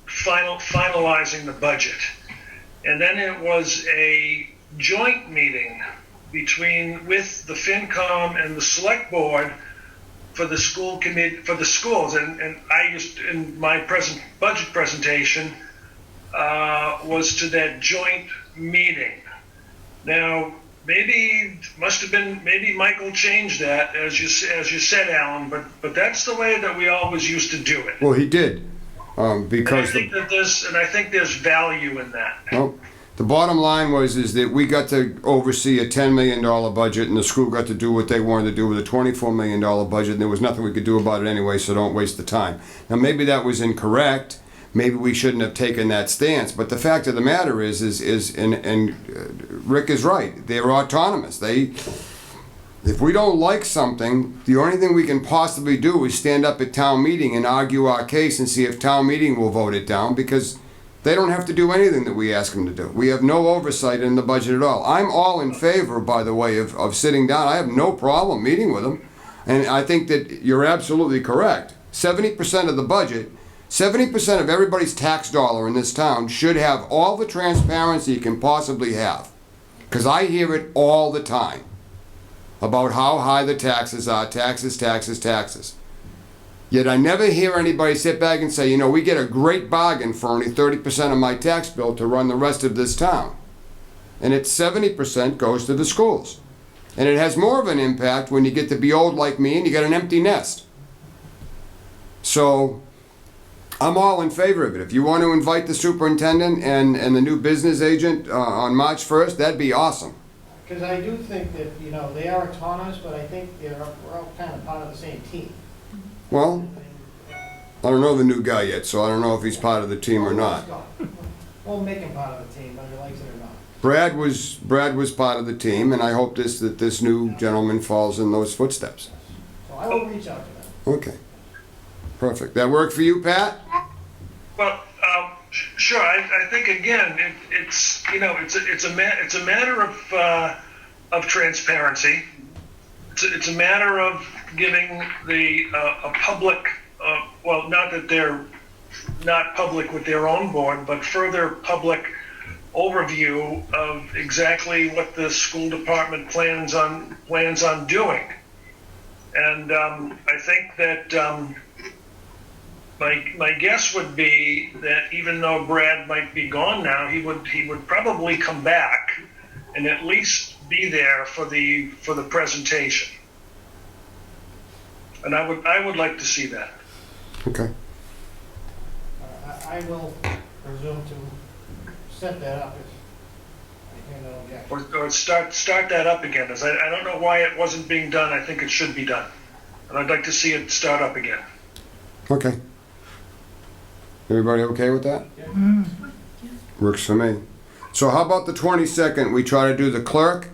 finalizing the budget. And then it was a joint meeting with the FinCom and the select board for the school committee, for the schools. And I used, in my budget presentation, was to that joint meeting. Now, maybe Michael changed that, as you said, Alan, but that's the way that we always used to do it. well, he did, And because I think there's value in that. well, the bottom line is that we got to oversee a $10 million budget, and the school got to do what they wanted to do with a $24 million budget, and there was nothing we could do about it anyway, so don't waste the time. Now, maybe that was incorrect. Maybe we shouldn't have taken that stance. But the fact of the matter is Rick is right. They're autonomous. If we don't like something, the only thing we can possibly do is stand up at town meeting and argue our case and see if town meeting will vote it down, because they don't have to do anything that we ask them to do. We have no oversight in the budget at all. I'm all in favor, by the way, of sitting down. I have no problem meeting with them. And I think that you're absolutely correct. 70% of the budget, 70% of everybody's tax dollar in this town should have all the transparency you can possibly have. Because I hear it all the time about how high the taxes are, taxes. Yet I never hear anybody sit back and say, we get a great bargain for only 30% of my tax bill to run the rest of this town. And it's 70% goes to the schools. And it has more of an impact when you get to be old like me and you got an empty nest. So I'm all in favor of it. If you want to invite the superintendent and the new business agent on March 1st, that'd be awesome. Because I do think that, you know, they are autonomous, but I think we're all kind of part of the same team. Well, I don't know the new guy yet, so I don't know if he's part of the team or not. We'll make him part of the team, whether he likes it or not. Brad was part of the team, and I hope that this new gentleman falls in those footsteps. So I will reach out to them. Okay. Perfect. That work for you, Pat? Well, sure. I think again, it's you know, it's a matter of transparency. It's a matter of giving a public, well, not that they're not public with their own board, but further public overview of exactly what the school department plans on doing. And I think that my guess would be that even though Brad might be gone now, he would probably come back and at least be there for the presentation. And I would like to see that. Okay. I will presume to set that up if I hear no objection. Or start that up again. As I don't know why it wasn't being done. I think it should be done. And I'd like to see it start up again. Okay. Everybody okay with that? Works for me. So how about the 22nd? We try to do the clerk,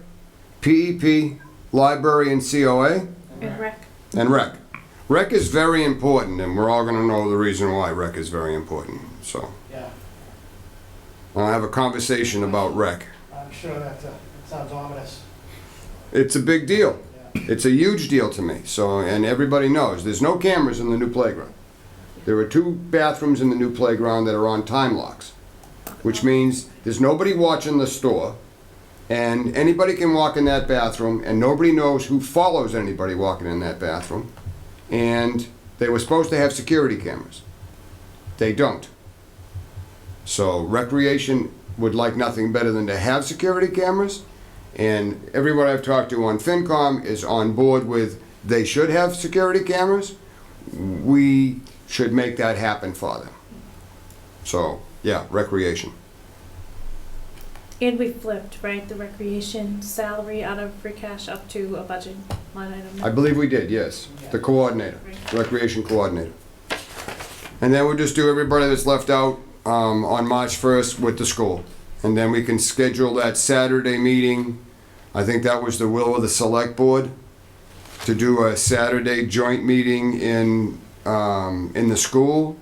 PEP, library, and COA? And rec. And rec. Rec is very important, and we're all going to know the reason why rec is very important. So Yeah, I'll have a conversation about rec. I'm sure that sounds ominous. It's a big deal. Yeah. It's a huge deal to me. So, and everybody knows there's no cameras in the new playground. There are 2 bathrooms in the new playground that are on time locks, which means there's nobody watching the store, and anybody can walk in that bathroom, and nobody knows who follows anybody walking in that bathroom. And they were supposed to have security cameras. They don't. So recreation would like nothing better than to have security cameras, and everyone I've talked to on FinCom is on board with they should have security cameras. We should make that happen for them. So, yeah, recreation. And we flipped, right, the recreation salary out of free cash up to a budget line item. I believe we did, yes. The coordinator, recreation coordinator. And then we'll just do everybody that's left out on March 1st with the school. And then we can schedule that Saturday meeting. I think that was the will of the select board, to do a Saturday joint meeting in the school.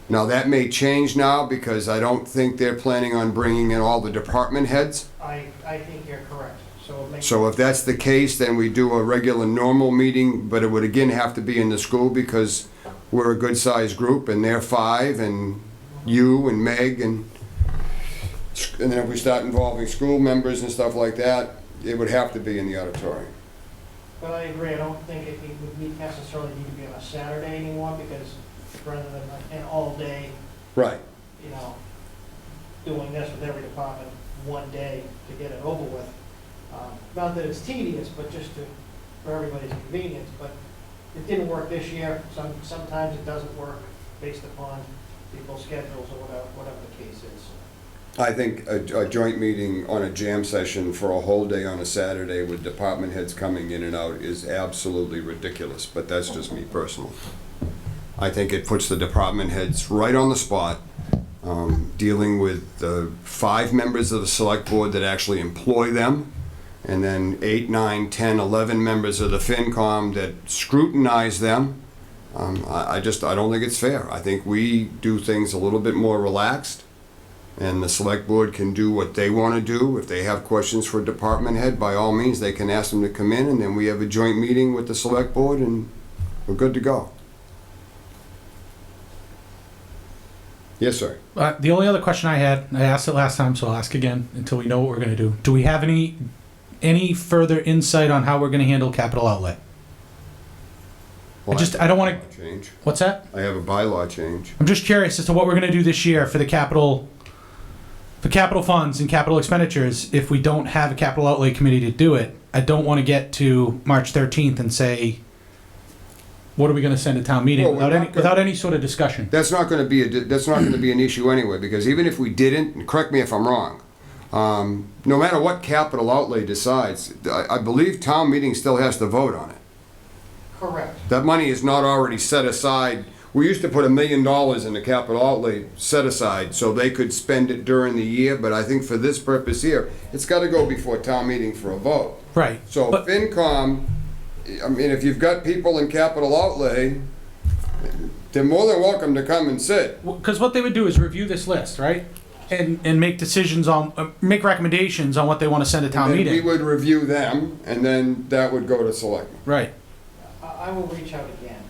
Now that may change now because I don't think they're planning on bringing in all the department heads. I think you're correct. So if that's the case, then we do a regular normal meeting, but it would again have to be in the school because we're a good sized group and they're 5 and you and Meg and then if we start involving school members and stuff like that, it would have to be in the auditorium. But I agree, I don't think it would necessarily need to be on a Saturday anymore because rather than an all day, Right. you know, doing this with every department one day to get it over with. Not that it's tedious, but just for everybody's convenience, but it didn't work this year. Sometimes it doesn't work based upon people's schedules or whatever the case is. I think a joint meeting on a jam session for a whole day on a Saturday with department heads coming in and out is absolutely ridiculous, but that's just me personally. I think it puts the department heads right on the spot, dealing with the 5 members of the select board that actually employ them, and then 8, 9, 10, 11 members of the FinCom that scrutinize them. I don't think it's fair. I think we do things a little bit more relaxed, and the select board can do what they want to do. If they have questions for a department head, by all means, they can ask them to come in, and then we have a joint meeting with the select board, and we're good to go. Yes, sir. The only other question I had, I asked it last time, so I'll ask again until we know what we're going to do. Do we have any further insight on how we're going to handle capital outlay? Well, I don't want to change. What's that? I have a bylaw change. I'm just curious as to what we're going to do this year for the capital funds and capital expenditures. If we don't have a capital outlay committee to do it, I don't want to get to March 13th and say, what are we going to send to town meeting without any sort of discussion? That's not going to be an issue anyway, because even if we didn't, and correct me if I'm wrong, no matter what capital outlay decides, I believe town meeting still has to vote on it. Correct. That money is not already set aside. We used to put $1 million in the capital outlay set aside so they could spend it during the year, but I think for this purpose here, it's gotta go before town meeting for a vote. Right. So But- FinCom, I mean, if you've got people in capital outlay, they're more than welcome to come and sit. Because what they would do is review this list, right? And make decisions on, make recommendations on what they want to send to town And then we meeting. would review them, and then that would go to selectmen. Right. I will reach out again.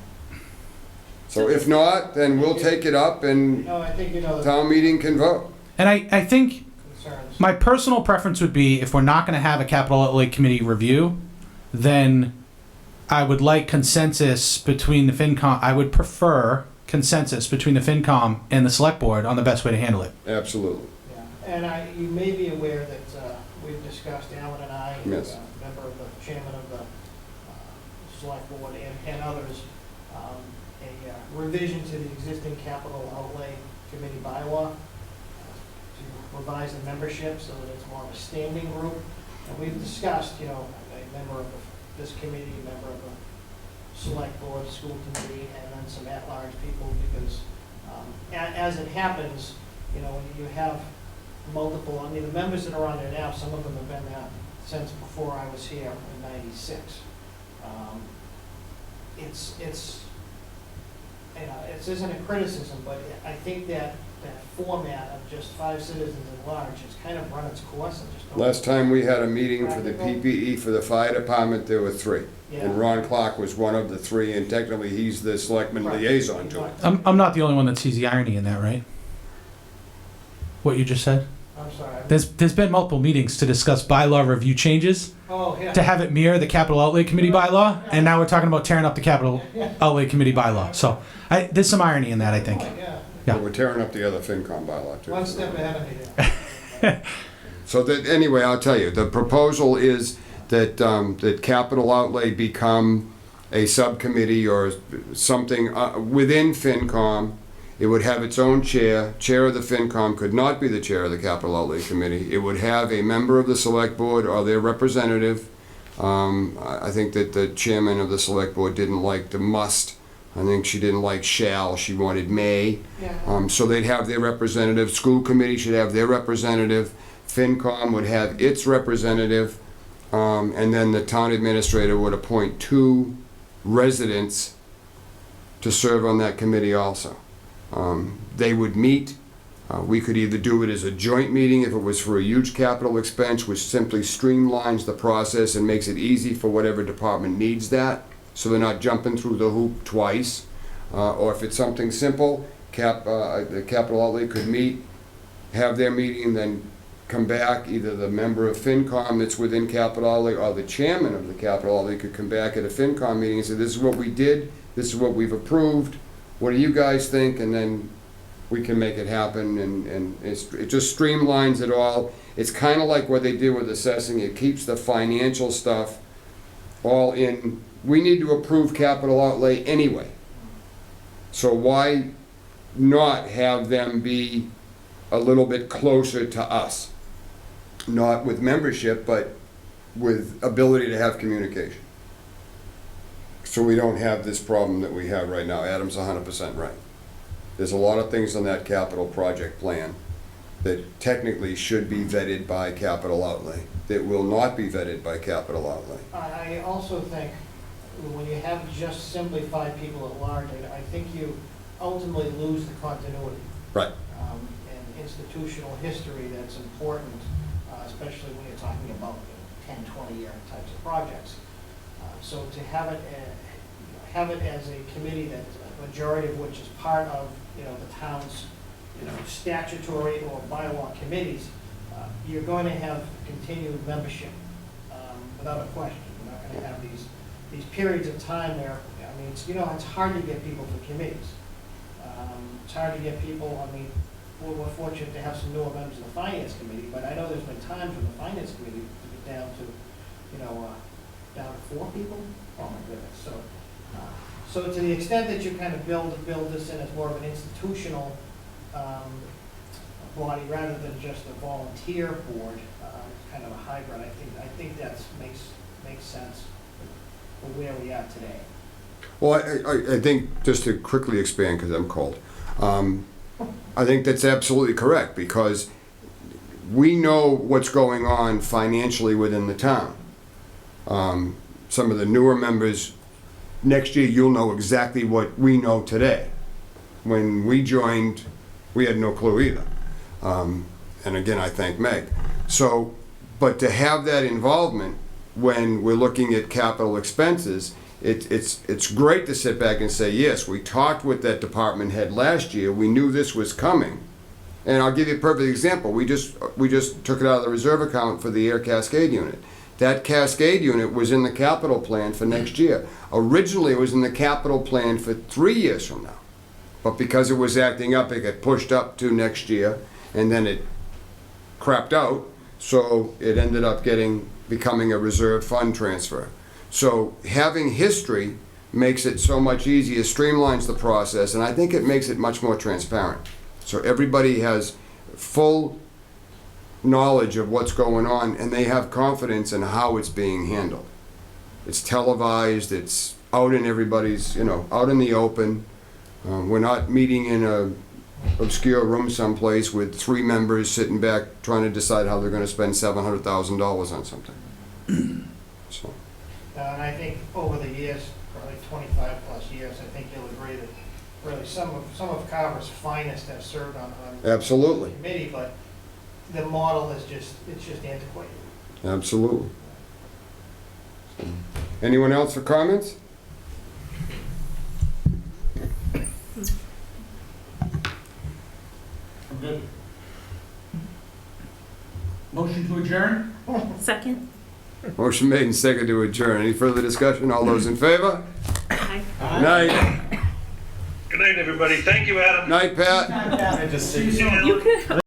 So if not, then we'll take it up and No, I think, the town meeting can vote. And I think concerns. my personal preference would be if we're not going to have a capital outlay committee review, then I would like consensus between the FinCom. I would prefer consensus between the FinCom and the select board on the best way to handle it. Absolutely. Yeah, and you may be aware that we've discussed, Alan and I, and Yes. a member of the chairman of the select board and others, a revision to the existing capital outlay committee bylaw to revise the membership so that it's more of a standing group. And we've discussed, a member of this committee, a member of the select board, school committee, and then some at-large people, because as it happens, when you have multiple, the members that are on there now, some of them have been there since before I was here in '96. It isn't a criticism, but I think that format of just 5 citizens at large has kind of run its course and just. Last time we had a meeting for the PPE for the fire department, there were 3. Yeah. And Ron Clark was one of the 3, and technically he's the selectman Right. liaison to it. I'm not the only one that sees the irony in that, right? What you just said? I'm sorry. There's been multiple meetings to discuss bylaw review changes Oh, yeah. to have it mirror the capital outlay committee bylaw, and now we're talking about tearing up the capital outlay committee bylaw. So there's some irony in that, I think. Yeah. Yeah. But we're tearing up the other FinCom bylaw too. One step ahead of me there. So that, anyway, I'll tell you, the proposal is that, that capital outlay become a subcommittee or something within FinCom. It would have its own chair. Chair of the FinCom could not be the chair of the capital outlay committee. It would have a member of the select board or their representative. I think that the chairman of the select board didn't like the must. I think she didn't like shall, she wanted may. Yeah. So they'd have their representative. School committee should have their representative. FinCom would have its representative. And then the town administrator would appoint 2 residents to serve on that committee also. They would meet. We could either do it as a joint meeting if it was for a huge capital expense, which simply streamlines the process and makes it easy for whatever department needs that, so they're not jumping through the hoop twice. Or if it's something simple, the capital outlay could meet, have their meeting, then come back. Either the member of FinCom that's within capital outlay or the chairman of the capital outlay could come back at a FinCom meeting and say, this is what we did, this is what we've approved, what do you guys think? And then we can make it happen, and it just streamlines it all. It's kind of like what they did with assessing. It keeps the financial stuff all in. We need to approve capital outlay anyway. So why not have them be a little bit closer to us? Not with membership, but with ability to have communication. So we don't have this problem that we have right now. Adam's 100% right. There's a lot of things on that capital project plan that technically should be vetted by capital outlay, that will not be vetted by capital outlay. I also think when you have just simply 5 people at large, I think you ultimately lose the continuity. Right. And institutional history that's important, especially when you're talking about 10, 20-year types of projects. So to have it as a committee that a majority of which is part of the town's statutory or bylaw committees, you're going to have continued membership without a question. You're not going to have these periods of time where it's hard to get people for committees. It's hard to get people. We're fortunate to have some newer members of the finance committee, but I know there's been times when the finance committee is down to down to 4 people. Oh my goodness! So to the extent that you kind of build this in as more of an institutional body rather than just a volunteer board, kind of a hybrid. I think that's makes sense for where we are today. Well, I think, just to quickly expand, because I'm cold, I think that's absolutely correct, because we know what's going on financially within the town. Some of the newer members, next year you'll know exactly what we know today. When we joined, we had no clue either. And again, I thank Meg. So, but to have that involvement when we're looking at capital expenses, it's great to sit back and say, yes, we talked with that department head last year, we knew this was coming. And I'll give you a perfect example. We just took it out of the reserve account for the air cascade unit. That cascade unit was in the capital plan for next year. Originally, it was in the capital plan for 3 years from now. But because it was acting up, it got pushed up to next year, and then it crapped out, so it ended up becoming a reserve fund transfer. So having history makes it so much easier, streamlines the process, and I think it makes it much more transparent. So everybody has full knowledge of what's going on, and they have confidence in how it's being handled. It's televised, it's out in everybody's, out in the open. We're not meeting in a obscure room someplace with 3 members sitting back trying to decide how they're going to spend $700,000 on something. So. And I think over the years, probably 25 plus years, I think you'll agree that really some of Carver's finest have served on Absolutely. the committee, but the model is just antiquated. Absolutely. Anyone else for comments? I'm good. Motion to adjourn? Second? Motion made and seconded to adjourn. Any further discussion? All those in favor? Aye. Night. Good night, everybody. Thank you, Adam. Night, Pat. Time, Pat. just See you soon. You could.